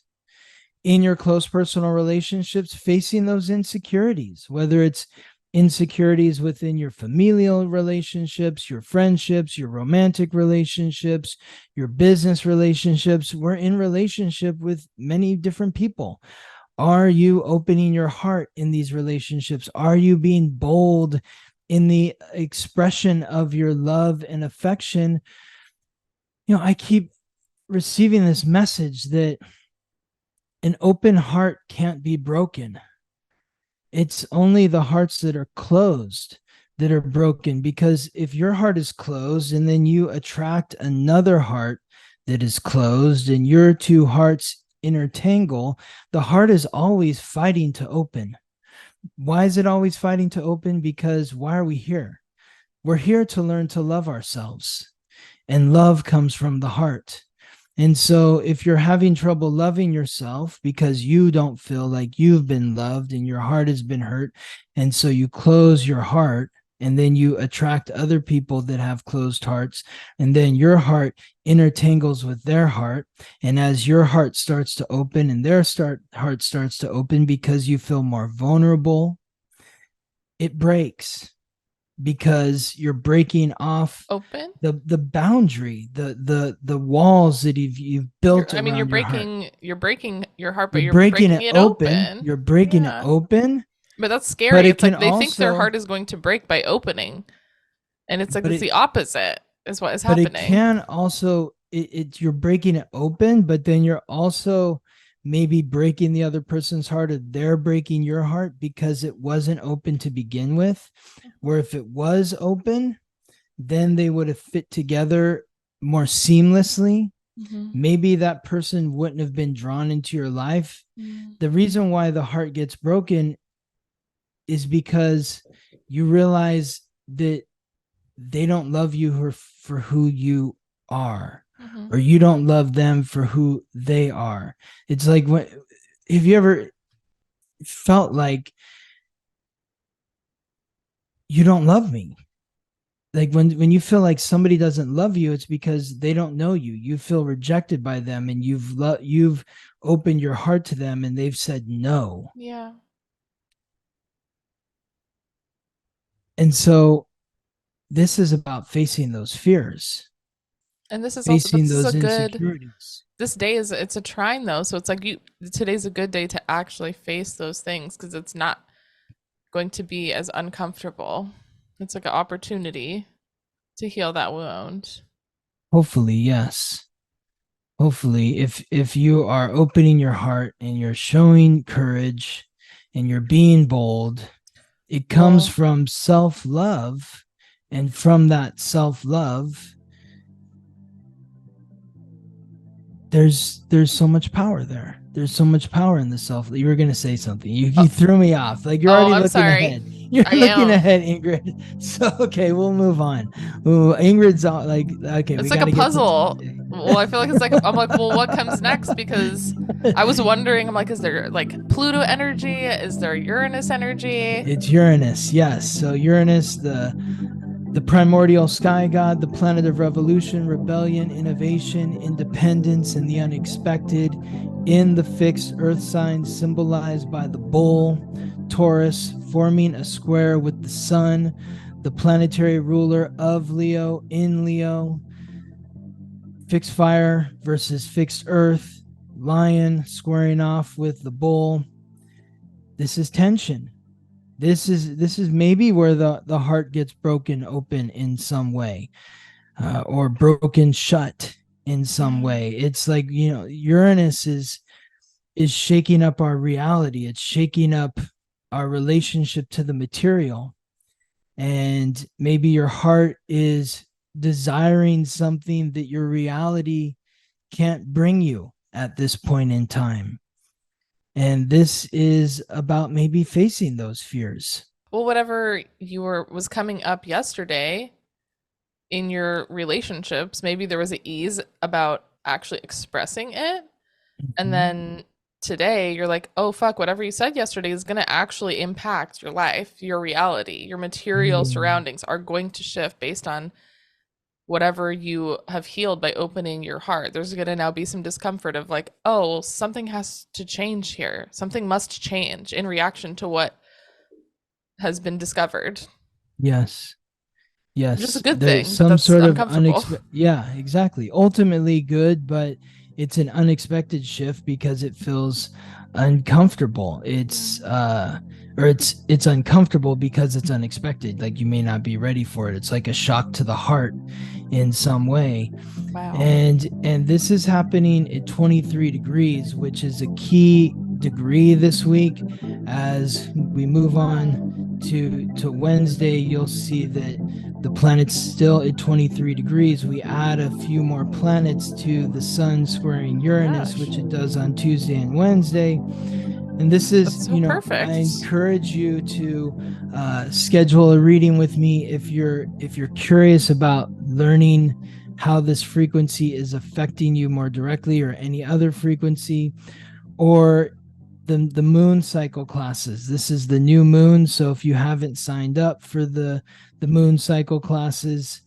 S3: in your close personal relationships, facing those insecurities, whether it's insecurities within your familial relationships, your friendships, your romantic relationships, your business relationships. We're in relationship with many different people. Are you opening your heart in these relationships? Are you being bold in the expression of your love and affection? I keep receiving this message that an open heart can't be broken. It's only the hearts that are closed that are broken, because if your heart is closed and then you attract another heart that is closed and your two hearts intertangle, the heart is always fighting to open. Why is it always fighting to open? Because why are we here? We're here to learn to love ourselves, and love comes from the heart. And so, if you're having trouble loving yourself because you don't feel like you've been loved and your heart has been hurt, and so you close your heart, and then you attract other people that have closed hearts, and then your heart intertangles with their heart. And as your heart starts to open and their heart starts to open because you feel more vulnerable, it breaks, because you're breaking off
S1: Open.
S3: the boundary, the walls that you've built
S1: I mean,
S3: around your heart.
S1: you're breaking your heart,
S3: You're
S1: but you're
S3: breaking
S1: breaking
S3: it
S1: it
S3: open.
S1: open.
S3: You're breaking it
S1: Yeah.
S3: open,
S1: But that's
S3: but
S1: scary.
S3: it
S1: It's
S3: can
S1: like they think their
S3: also,
S1: heart is going to break by opening. And it's like
S3: but
S1: it's
S3: it
S1: the opposite is what is
S3: but it
S1: happening.
S3: can also, you're breaking it open, but then you're also maybe breaking the other person's heart, or they're breaking your heart because it wasn't open to begin with. Where if it was open, then they would have fit together more seamlessly.
S1: Mm-hmm.
S3: Maybe that person wouldn't have been drawn into your life. The reason why the heart gets broken is because you realize that they don't love you for who you are,
S1: Mm-hmm.
S3: or you don't love them for who they are. It's like, when have you ever felt like you don't love me? Like when you feel like somebody doesn't love you, it's because they don't know you. You feel rejected by them, and you've opened your heart to them and they've said no.
S1: Yeah.
S3: And so this is about facing those fears,
S1: And this is also, but
S3: facing
S1: this is a
S3: those
S1: good,
S3: insecurities.
S1: this day is, it's a trying though. So it's like today's a good day to actually face those things because it's not going to be as uncomfortable. It's like an opportunity to heal that wound.
S3: Hopefully, yes. Hopefully, if you are opening your heart and you're showing courage and you're being bold, it comes
S1: Well,
S3: from self-love. And from that self-love, there's so much power there. There's so much power in the self. You were gonna say something. You
S1: oh,
S3: threw me off. Like, you're
S1: oh,
S3: already
S1: I'm
S3: looking
S1: sorry.
S3: ahead. You're
S1: I
S3: looking
S1: am.
S3: ahead, Ingrid. So okay, we'll move on. Ooh, Ingrid's all like, okay, we
S1: It's like
S3: got
S1: a
S3: to get to
S1: puzzle.
S3: today.
S1: Well, I feel like it's like I'm like, well, what comes next? Because I was wondering, I'm like, is there like Pluto energy? Is there Uranus energy?
S3: It's Uranus, yes. So Uranus, the primordial sky god, the planet of revolution, rebellion, innovation, independence, and the unexpected, in the fixed earth sign symbolized by the bull, Taurus, forming a square with the sun, the planetary ruler of Leo in Leo, fixed fire versus fixed earth, lion squaring off with the bull. This is tension. This is maybe where the heart gets broken open in some way, or broken shut in some
S1: Mm.
S3: way. It's like, Uranus is shaking up our reality. It's shaking up our relationship to the material. And maybe your heart is desiring something that your reality can't bring you at this point in time. And this is about maybe facing those fears.
S1: Well, whatever was coming up yesterday in your relationships, maybe there was an ease about actually expressing it. And
S3: Mhm.
S1: then today you're like, oh, fuck, whatever you said yesterday is going to actually impact your life, your reality, your material
S3: Mm.
S1: surroundings are going to shift based on whatever you have healed by opening your heart. There's going to now be some discomfort of like, oh, well, something has to change here. Something must change in reaction to what has been discovered.
S3: Yes.
S1: Which is a
S3: Yes.
S1: good
S3: There's
S1: thing, but
S3: some
S1: that's
S3: sort of
S1: uncomfortable.
S3: unexpected. Yeah, exactly. Ultimately good, but it's an unexpected shift because it feels uncomfortable. It's uncomfortable because it's unexpected. Like you may not be ready for it. It's like a shock to the heart in some way.
S1: Wow.
S3: And this is happening at 23 degrees, which is a key degree this week. As we move on to Wednesday, you'll see that the planet's still at 23 degrees. We add a few more planets to the sun squaring
S1: Oh my
S3: Uranus,
S1: gosh.
S3: which it does on Tuesday and Wednesday. And this is,
S1: That's so
S3: I
S1: perfect.
S3: encourage you to schedule a reading with me if you're curious about learning how this frequency is affecting you more directly, or any other frequency, or the moon cycle classes. This is the new moon, so if you haven't signed up for the moon cycle classes,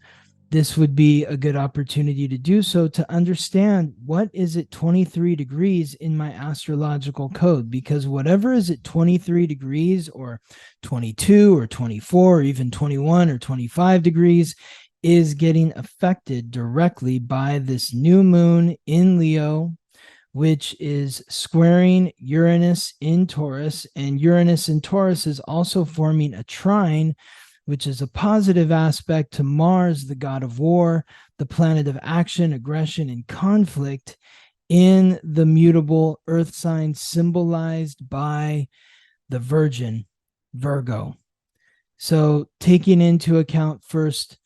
S3: this would be a good opportunity to do so, to understand what is at 23 degrees in my astrological code, because whatever is at 23 degrees or 22 or 24 or even 21 or 25 degrees is getting affected directly by this new moon in Leo, which is squaring Uranus in Taurus. And Uranus in Taurus is also forming a trine, which is a positive aspect to Mars, the god of war, the planet of action, aggression, and conflict, in the mutable earth sign symbolized by the Virgin, Virgo. So, taking into account first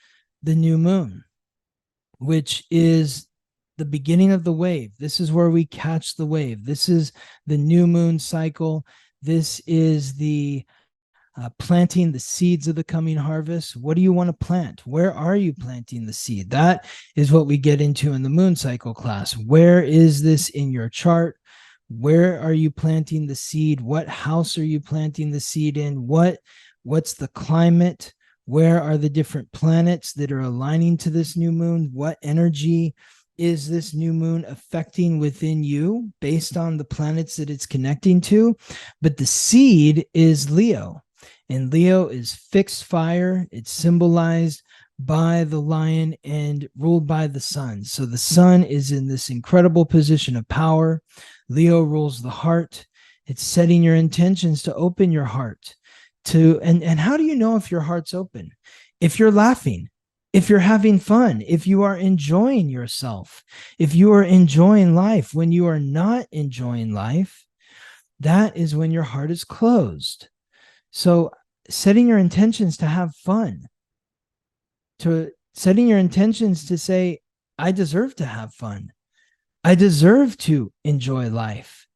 S3: the new moon, which is the beginning of the wave. This is where we catch the wave. This is the new moon cycle. This is the planting the seeds of the coming harvest. What do you want to plant? Where are you planting the seed? That is what we get into in the moon cycle class. Where is this in your chart? Where are you planting the seed? What house are you planting the seed in? What's the climate? Where are the different planets that are aligning to this new moon? What energy is this new moon affecting within you based on the planets that it's connecting to? But the seed is Leo. And Leo is fixed fire. It's symbolized by the lion and ruled by the sun. So the sun is in this incredible position of power. Leo rules the heart. It's setting your intentions to open your heart to, and how do you know if your heart's open? If you're laughing, if you're having fun, if you are enjoying yourself, if you are enjoying life. When you are not enjoying life, that is when your heart is closed. So setting your intentions to have fun, to setting your intentions to say, I deserve to have fun. I deserve to enjoy life.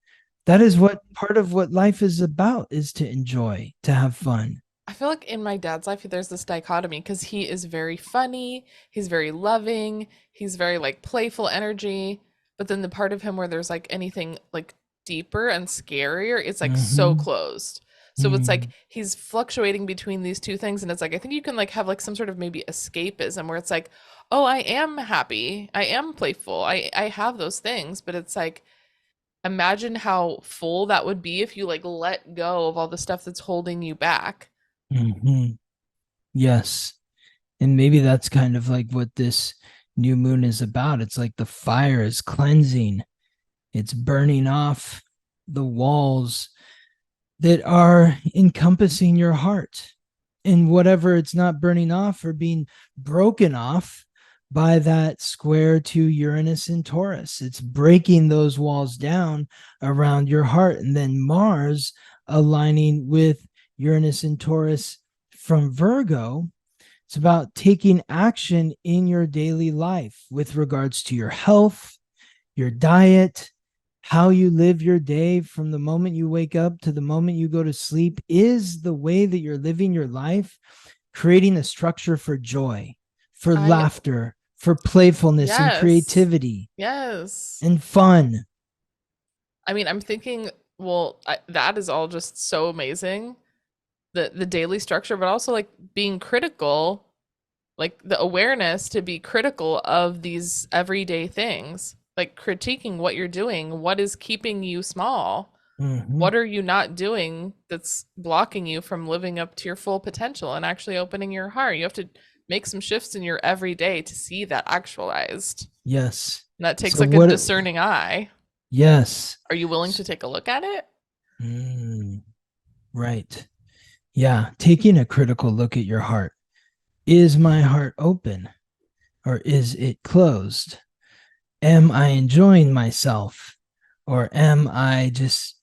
S3: That is what part of what life is about, is to enjoy, to have fun.
S1: I feel like in my dad's life, there's this dichotomy because he is very funny, he's very loving, he's very like playful energy. But then the part of him where there's like anything like deeper and scarier, it's like so
S3: Mm-hmm.
S1: closed. So it's like
S3: Mm-hmm.
S1: he's fluctuating between these two things. And it's like, I think you can like have like some sort of maybe escapism where it's like, oh, I am happy, I am playful, I have those things. But it's like, imagine how full that would be if you like let go of all the stuff that's holding you back.
S3: Mm-hmm. Yes. And maybe that's kind of like what this new moon is about. It's like the fire is cleansing, it's burning off the walls that are encompassing your heart. And whatever it's not burning off or being broken off by that square to Uranus and Taurus, it's breaking those walls down around your heart. And then Mars aligning with Uranus and Taurus from Virgo, it's about taking action in your daily life with regards to your health, your diet, how you live your day from the moment you wake up to the moment you go to sleep. Is the way that you're living your life creating a structure for joy, for
S1: I
S3: laughter, for playfulness and
S1: Yes.
S3: creativity
S1: Yes.
S3: and fun?
S1: I mean, I'm thinking, well, that is all just so amazing. The daily structure, but also like being critical, like the awareness to be critical of these everyday things, like critiquing what you're doing, what is keeping you small?
S3: Mm-hmm.
S1: What are you not doing that's blocking you from living up to your full potential and actually opening your heart? You have to make some shifts in your everyday to see that actualized.
S3: Yes.
S1: And that takes
S3: So
S1: like a
S3: what?
S1: discerning eye.
S3: Yes.
S1: Are you willing to take a look at it?
S3: Mm, right. Yeah. Taking a critical look at your heart. Is my heart open or is it closed? Am I enjoying myself or am I just,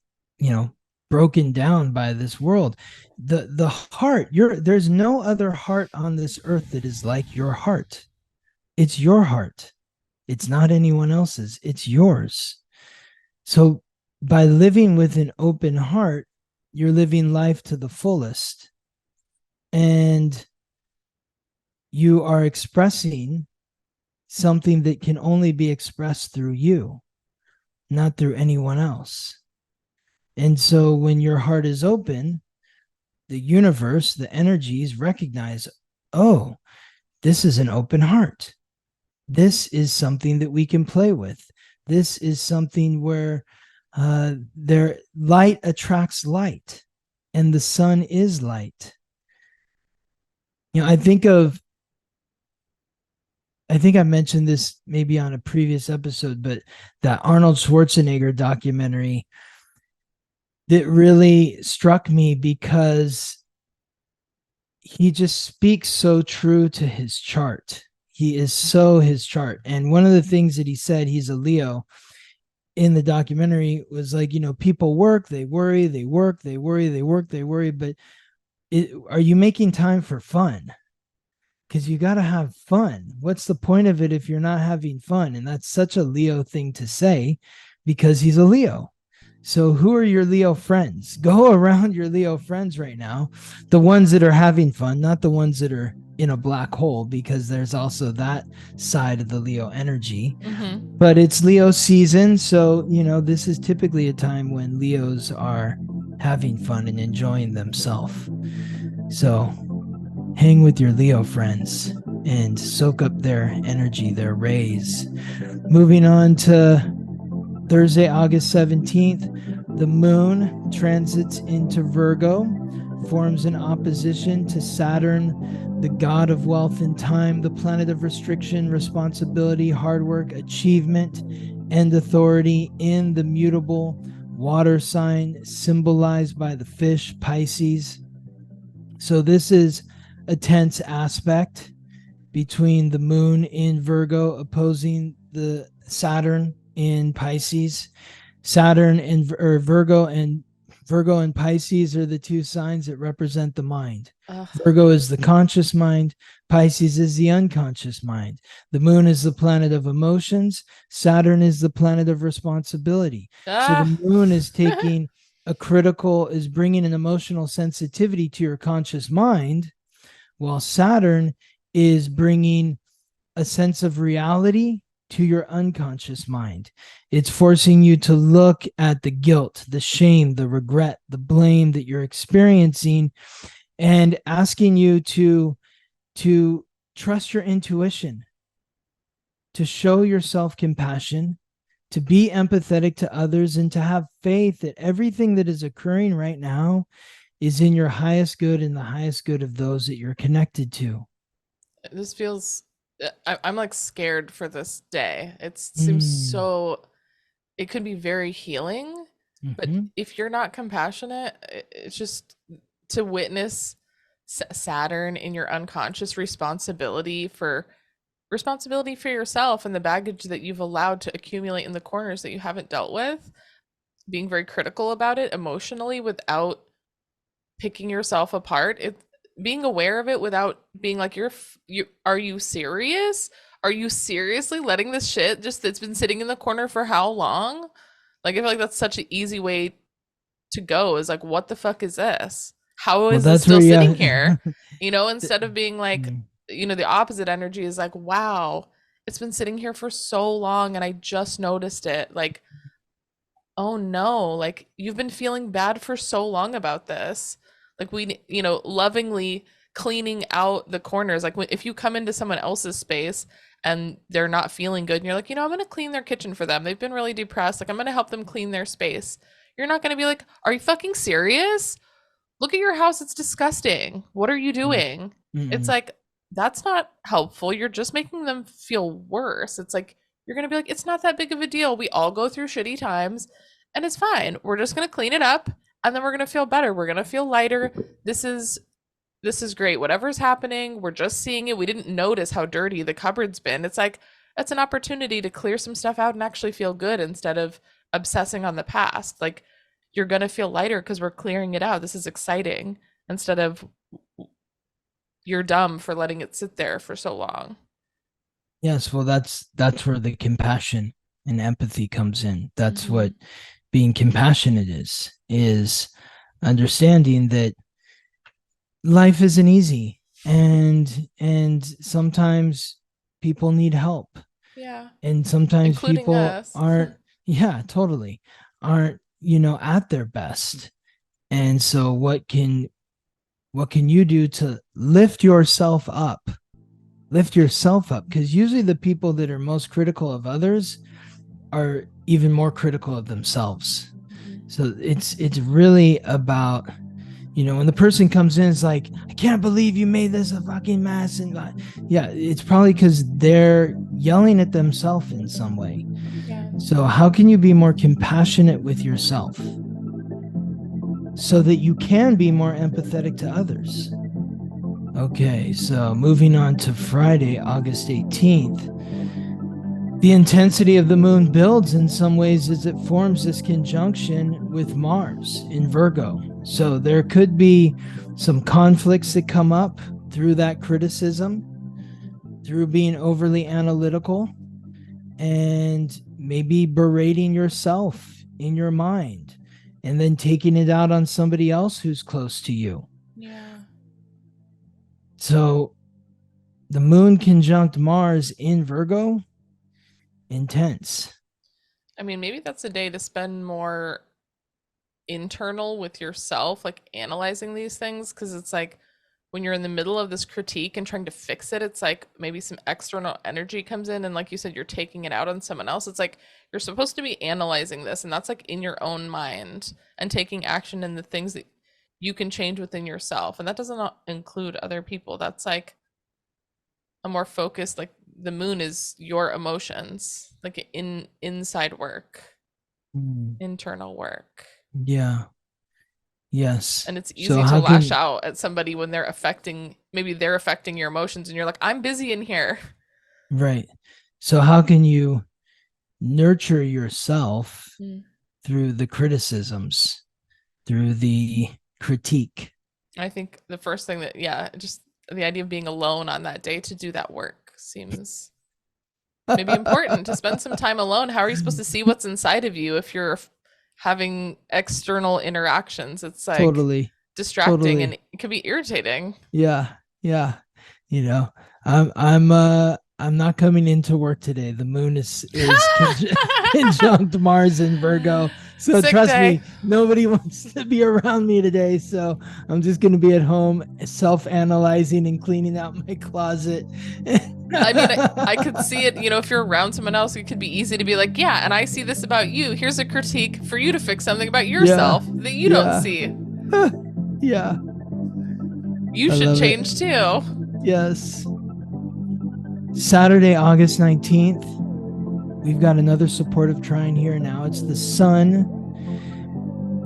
S3: broken down by this world? The heart, there's no other heart on this earth that is like your heart. It's your heart. It's not anyone else's. It's yours. So by living with an open heart, you're living life to the fullest and you are expressing something that can only be expressed through you, not through anyone else. And so when your heart is open, the universe, the energies recognize, oh, this is an open heart. This is something that we can play with. This is something where their light attracts light, and the sun is light. I think I mentioned this maybe on a previous episode, but that Arnold Schwarzenegger documentary that really struck me because he just speaks so true to his chart. He is so his chart. And one of the things that he said, he's a Leo in the documentary, was like, people work, they worry, they work, they worry, they work, they worry. But are you making time for fun? Because you got to have fun. What's the point of it if you're not having fun? And that's such a Leo thing to say because he's a Leo. So, who are your Leo friends? Go around your Leo friends right now, the ones that are having fun, not the ones that are in a black hole, because there's also that side of the Leo energy.
S1: Mm-hmm.
S3: But it's Leo season. So, this is typically a time when Leos are having fun and enjoying themselves. So, hang with your Leo friends and soak up their energy, their rays. Moving on to Thursday, August 17th, the moon transits into Virgo, forms an opposition to Saturn, the god of wealth and time, the planet of restriction, responsibility, hard work, achievement, and authority in the mutable water sign symbolized by the fish, Pisces. So this is a tense aspect between the moon in Virgo opposing the Saturn in Pisces. Saturn and or Virgo and Pisces are the two signs that represent the mind.
S1: Ugh.
S3: Virgo is the conscious mind, Pisces is the unconscious mind. The moon is the planet of emotions, Saturn is the planet of responsibility. So the
S1: Ah.
S3: moon is taking is bringing an emotional sensitivity to your conscious mind, while Saturn is bringing a sense of reality to your unconscious mind. It's forcing you to look at the guilt, the shame, the regret, the blame that you're experiencing, and asking you to trust your intuition, to show yourself compassion, to be empathetic to others, and to have faith that everything that is occurring right now is in your highest good and the highest good of those that you're connected to.
S1: This feels. I'm like scared for this day. It seems
S3: Mm.
S1: so. It could be very healing, but
S3: Mm-hmm.
S1: if you're not compassionate, it's just to witness Saturn in your unconscious responsibility for yourself and the baggage that you've allowed to accumulate in the corners that you haven't dealt with, being very critical about it emotionally without picking yourself apart. It being aware of it without being like you are you serious? Are you seriously letting this shit just that's been sitting in the corner for how long? Like I feel like that's such an easy way to go is like what the fuck is this? How
S3: Well,
S1: is this
S3: that's where
S1: still
S3: you.
S1: sitting here? Instead of being like,
S3: Mm.
S1: the opposite energy is like, wow, it's been sitting here for so long and I just noticed it. Like, oh no, like you've been feeling bad for so long about this. Like lovingly cleaning out the corners. Like if you come into someone else's space and they're not feeling good and you're like, I'm going to clean their kitchen for them. They've been really depressed. Like I'm going to help them clean their space. You're not going to be like, are you fucking serious? Look at your house. It's disgusting. What are you
S3: Mm.
S1: doing? It's
S3: Mm-mm.
S1: like, that's not helpful. You're just making them feel worse. It's like, You're going to be like, it's not that big of a deal. We all go through shitty times and it's fine. We're just going to clean it up and then we're going to feel better. We're going to feel lighter. This is this is great. Whatever's happening, we're just seeing it. We didn't notice how dirty the cupboard's been. It's like it's an opportunity to clear some stuff out and actually feel good instead of obsessing on the past. Like you're going to feel lighter because we're clearing it out. This is exciting instead of you're dumb for letting it sit there for so long.
S3: Yes, well, that's where the compassion and empathy comes in. That's
S1: Mm-hmm.
S3: what being compassionate is understanding that life isn't easy, and sometimes people need help,
S1: Yeah,
S3: and sometimes
S1: including
S3: people
S1: us.
S3: aren't, yeah, totally, aren't, at their best. And so what can you do to lift yourself up, because usually the people that are most critical of others are even more critical of themselves. So it's really about, when the person comes in, it's like, I can't believe you made this a fucking mess. And yeah, it's probably because they're yelling at themselves in some way.
S1: Yeah.
S3: So how can you be more compassionate with yourself so that you can be more empathetic to others? Okay, so moving on to Friday, August 18th. The intensity of the moon builds in some ways as it forms this conjunction with Mars in Virgo. So there could be some conflicts that come up through that criticism, through being overly analytical, and maybe berating yourself in your mind and then taking it out on somebody else who's close to you.
S1: Yeah.
S3: So the moon conjunct Mars in Virgo, intense.
S1: I mean, maybe that's a day to spend more internal with yourself, like analyzing these things, because it's like when you're in the middle of this critique and trying to fix it, it's like maybe some external energy comes in, and like you said, you're taking it out on someone else. It's like you're supposed to be analyzing this, and that's like in your own mind and taking action in the things that you can change within yourself. And that doesn't include other people. That's like a more focused, like the moon is your emotions, like inside work,
S3: Mm,
S1: internal work.
S3: yeah. Yes.
S1: And it's
S3: So
S1: easy to
S3: how
S1: lash
S3: can
S1: out at somebody when maybe they're affecting your emotions and you're like, I'm busy in here.
S3: right. So how can you nurture yourself
S1: Mm.
S3: through the criticisms, through the critique?
S1: I think the first thing that, yeah, just the idea of being alone on that day to do that work seems maybe important to spend some time alone. How are you supposed to see what's inside of you if you're having external interactions? It's like
S3: Totally.
S1: distracting and
S3: Totally.
S1: it can be irritating.
S3: Yeah. Yeah. You know, I'm not coming into work today. The moon is conjunct Mars in Virgo. So
S1: Sick
S3: trust
S1: day.
S3: me, nobody wants to be around me today. So I'm just going to be at home self-analyzing and cleaning out my closet.
S1: I mean, I could see it, if you're around someone else, it could be easy to be like, yeah, and I see this about you. Here's a critique for you to fix something about
S3: Yeah.
S1: yourself that you don't
S3: Yeah.
S1: see.
S3: Yeah.
S1: You
S3: I
S1: should
S3: love it.
S1: change too.
S3: Yes. Saturday, August 19th. We've got another supportive trine here now. It's the sun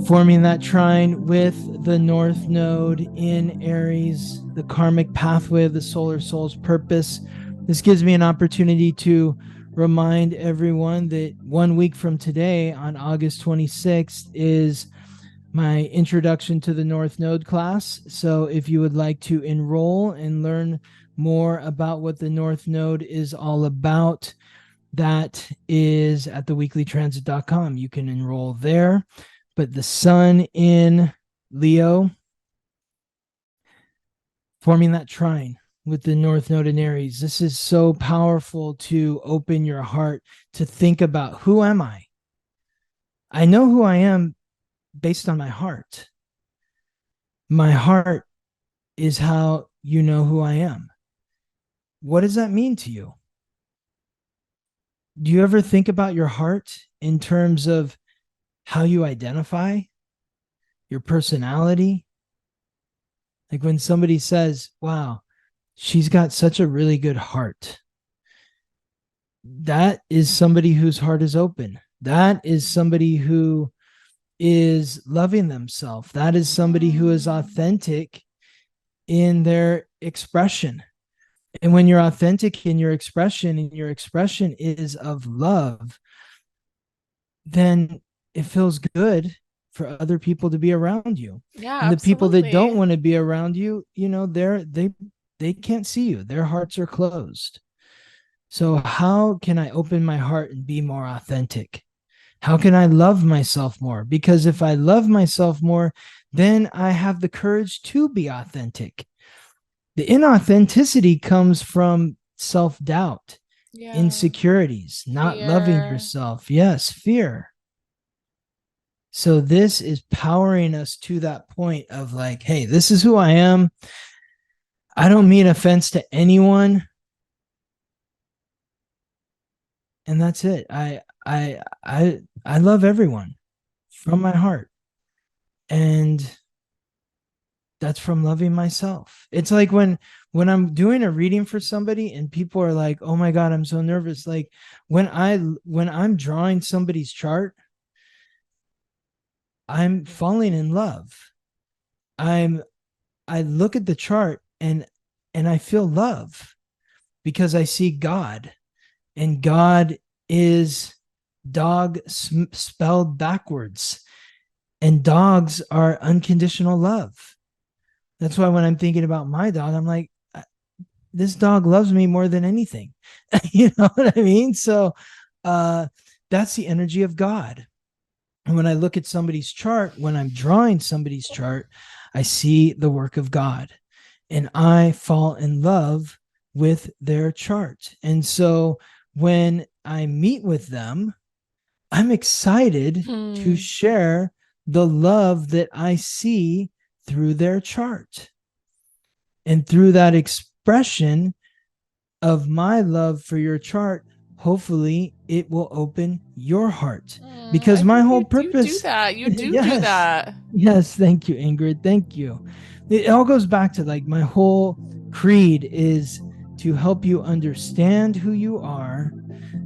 S3: forming that trine with the North Node in Aries, the karmic pathway of the solar soul's purpose. This gives me an opportunity to remind everyone that 1 week from today, on August 26th, is my introduction to the North Node class. So if you would like to enroll and learn more about what the North Node is all about, that is at theweeklytransit.com. You can enroll there. But the sun in Leo, forming that trine with the North Node in Aries, this is so powerful to open your heart to think about, who am I? I know who I am based on my heart. My heart is how you know who I am. What does that mean to you? Do you ever think about your heart in terms of how you identify, your personality? Like when somebody says, wow, she's got such a really good heart. that is somebody whose heart is open. That is somebody who is loving themselves. That is somebody who is authentic in their expression. And when you're authentic in your expression, and your expression is of love, then it feels good for other people to be around you.
S1: Yeah,
S3: And the people that don't
S1: absolutely.
S3: want to be around you, they can't see you. Their hearts are closed. So how can I open my heart and be more authentic? How can I love myself more? Because if I love myself more, then I have the courage to be authentic. The inauthenticity comes from self doubt,
S1: Yeah.
S3: insecurities, not loving
S1: Fear.
S3: yourself. Yes, fear. So this is powering us to that point of like, hey, this is who I am. I don't mean offense to anyone, and that's it. I love everyone from my heart, and that's from loving myself. It's like when I'm doing a reading for somebody and people are like, "Oh my god, I'm so nervous." Like when I'm drawing somebody's chart, I'm falling in love. I'm I look at the chart and I feel love because I see God, and God is dog spelled backwards, and dogs are unconditional love. That's why when I'm thinking about my dog, I'm like, this dog loves me more than anything. You know what I mean? So uh, that's the energy of God. And when I look at somebody's chart, when I'm drawing somebody's chart, I see the work of God, and I fall in love with their chart. And so when I meet with them, I'm excited to
S1: Hmm.
S3: share the love that I see through their chart. And through that expression of my love for your chart, hopefully it will open your heart.
S1: I
S3: Because my
S1: think
S3: whole
S1: you do
S3: purpose,
S1: that. You do
S3: yes,
S1: that.
S3: yes, thank you, Ingrid. Thank you. It all goes back to like my whole creed is to help you understand who you are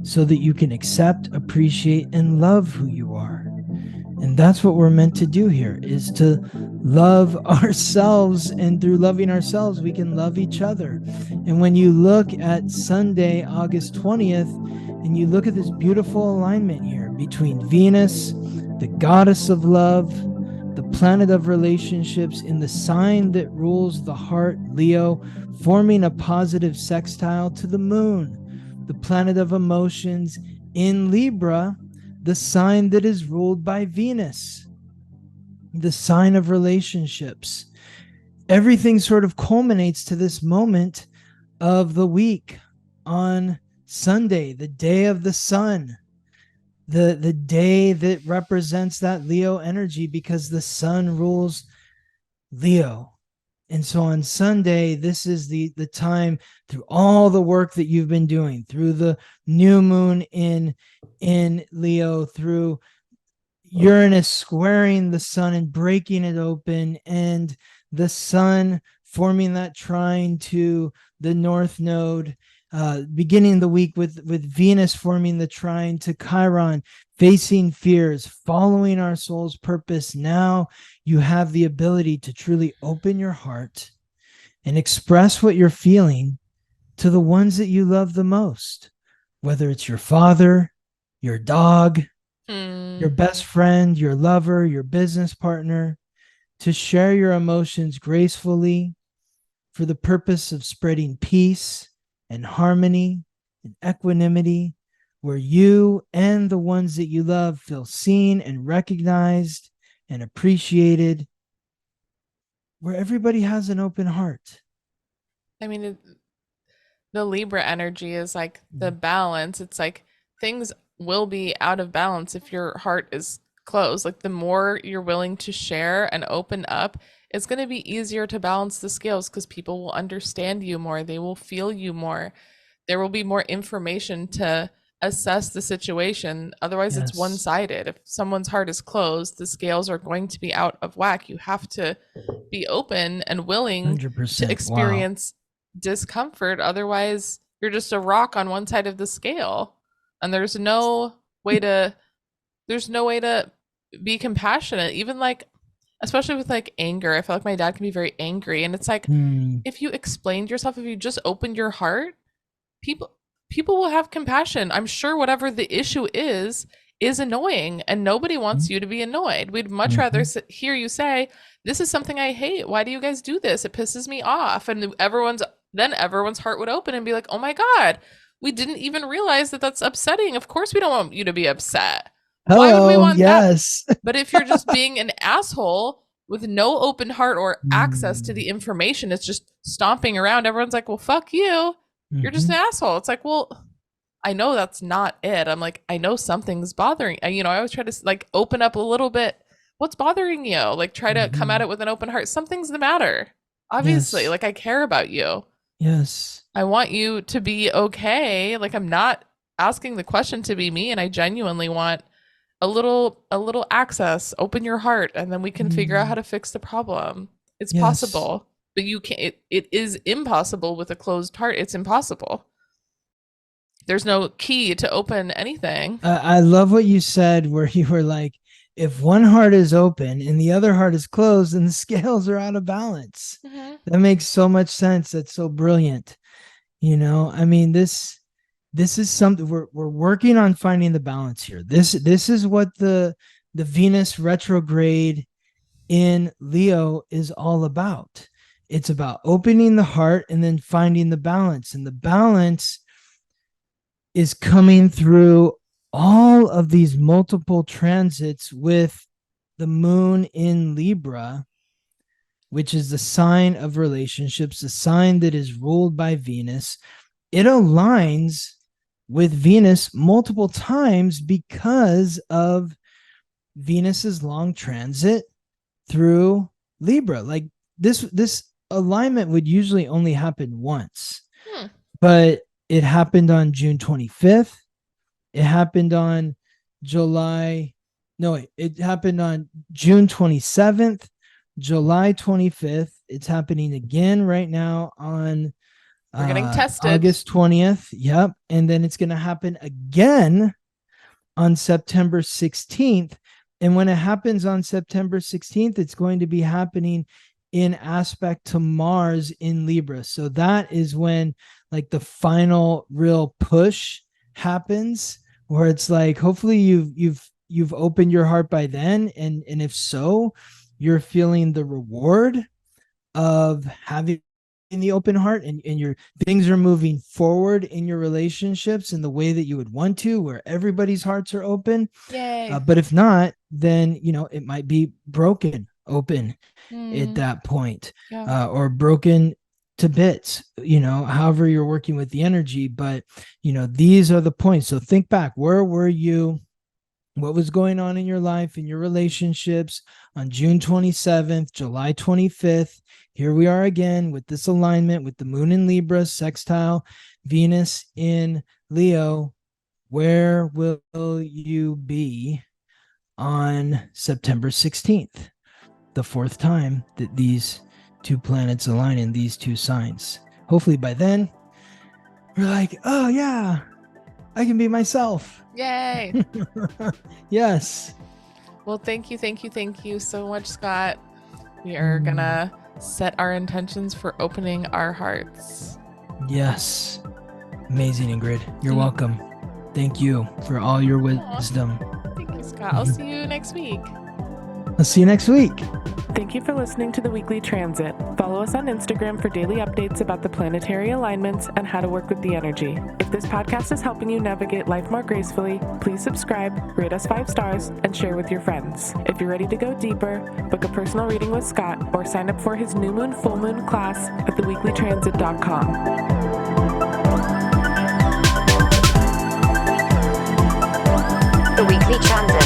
S3: so that you can accept, appreciate, and love who you are. And that's what we're meant to do here is to love ourselves, and through loving ourselves we can love each other. And when you look at Sunday, August 20th, and you look at this beautiful alignment here between Venus, the goddess of love, the planet of relationships, in the sign that rules the heart, Leo, forming a positive sextile to the moon, the planet of emotions, in Libra, the sign that is ruled by Venus, the sign of relationships. Everything sort of culminates to this moment of the week on Sunday, the day of the sun, the day that represents that Leo energy, because the sun rules Leo. And so on Sunday, this is the time, through all the work that you've been doing, through the new moon in Leo, through Uranus squaring the sun and breaking it open, and the sun forming that trine to the north node, beginning the week with Venus forming the trine to Chiron, facing fears, following our soul's purpose. Now you have the ability to truly open your heart and express what you're feeling to the ones that you love the most, whether it's your father, your dog, your
S1: Hmm.
S3: best friend, your lover, your business partner, to share your emotions gracefully for the purpose of spreading peace and harmony and equanimity, where you and the ones that you love feel seen and recognized and appreciated, where everybody has an open heart.
S1: I mean, the Libra energy is like the balance. It's like things will be out of balance if your heart is closed. Like the more you're willing to share and open up, it's going to be easier to balance the scales because people will understand you more. They will feel you more. There will be more information to assess the situation. Otherwise, it's one
S3: Yes,
S1: sided. If someone's heart is closed, the scales are going to be out of whack. You have to be open and willing to
S3: 100%. Wow.
S1: experience discomfort. Otherwise, You're just a rock on one side of the scale. And there's no way to be compassionate. Even like, especially with like anger. I feel like my dad can be very angry. And it's like,
S3: Mm,
S1: if you explained yourself, if you just opened your heart, people people will have compassion. I'm sure whatever the issue is annoying, and nobody wants you to be annoyed. We'd much rather
S3: mm-hmm.
S1: hear you say, "This is something I hate. Why do you guys do this? It pisses me off." And everyone's heart would open and be like, "Oh my god, we didn't even realize that that's upsetting. Of course we don't want you to be upset. Why would we
S3: Hello.
S1: want that?"
S3: Yes.
S1: But if you're just being an asshole with no open heart or access to
S3: Mm,
S1: the information, it's just stomping around. Everyone's like, "Well, fuck you. You're just
S3: mm-hmm.
S1: an asshole." It's like, well, I know that's not it. I'm like, I know something's bothering. I always try to like open up a little bit. What's bothering you? Like, try to come at
S3: Mm-hmm.
S1: it with an open heart. Something's the matter. Obviously,
S3: Yes.
S1: like I care about you.
S3: Yes.
S1: I want you to be okay. Like I'm not asking the question to be me, and I genuinely want a little access. Open your heart, and then we can figure out how
S3: Mm,
S1: to fix the problem. It's
S3: yes.
S1: possible, but you can't. It is impossible with a closed heart. It's impossible. There's no key to open anything.
S3: I love what you said, where you were like, if one heart is open and the other heart is closed, and the scales are out of balance.
S1: Mm-hmm.
S3: That makes so much sense. That's so brilliant. I mean, this is something we're working on, finding the balance here. This is what the Venus retrograde in Leo is all about. It's about opening the heart and then finding the balance. And the balance is coming through all of these multiple transits with the moon in Libra, which is the sign of relationships, the sign that is ruled by Venus. It aligns with Venus multiple times because of Venus's long transit through Libra. Like this alignment would usually only happen once,
S1: Hmm.
S3: but it happened on June 25th. It happened on July. No, wait, it happened on June 27th, July 25th. It's happening again right now on
S1: We're getting tested.
S3: August 20th. Yep. And then it's going to happen again on September 16th. And when it happens on September 16th, it's going to be happening in aspect to Mars in Libra. So that is when like the final real push happens, where it's like hopefully you've opened your heart by then, and if so, you're feeling the reward of having the open heart, and your things are moving forward in your relationships in the way that you would want to, where everybody's hearts are open.
S1: Yay.
S3: But if not, then it might be broken open at
S1: Mm,
S3: that point,
S1: yeah.
S3: or broken to bits, however you're working with the energy. But these are the points. So think back, where were you, what was going on in your life, in your relationships on June 27th, July 25th. Here we are again with this alignment with the moon in Libra, sextile Venus in Leo. Where will you be on September 16th? The fourth time that these two planets align in these two signs. Hopefully by then, we're like, oh yeah, I can be myself.
S1: Yay.
S3: Yes.
S1: Well, thank you so much, Scott. We are gonna set our intentions for opening our hearts.
S3: Yes. Amazing, Ingrid. You're welcome. Thank you for all your wisdom.
S1: Thank you, Scott. I'll see you next week.
S3: I'll see you next week.
S1: Thank you for listening to the Weekly Transit. Follow us on Instagram for daily updates about the planetary alignments and how to work with the energy. If this podcast is helping you navigate life more gracefully, please subscribe, rate us 5 stars, and share with your friends. If you're ready to go deeper, book a personal reading with Scott or sign up for his new moon, full moon class at theweeklytransit.com.
S2: The Weekly Transit.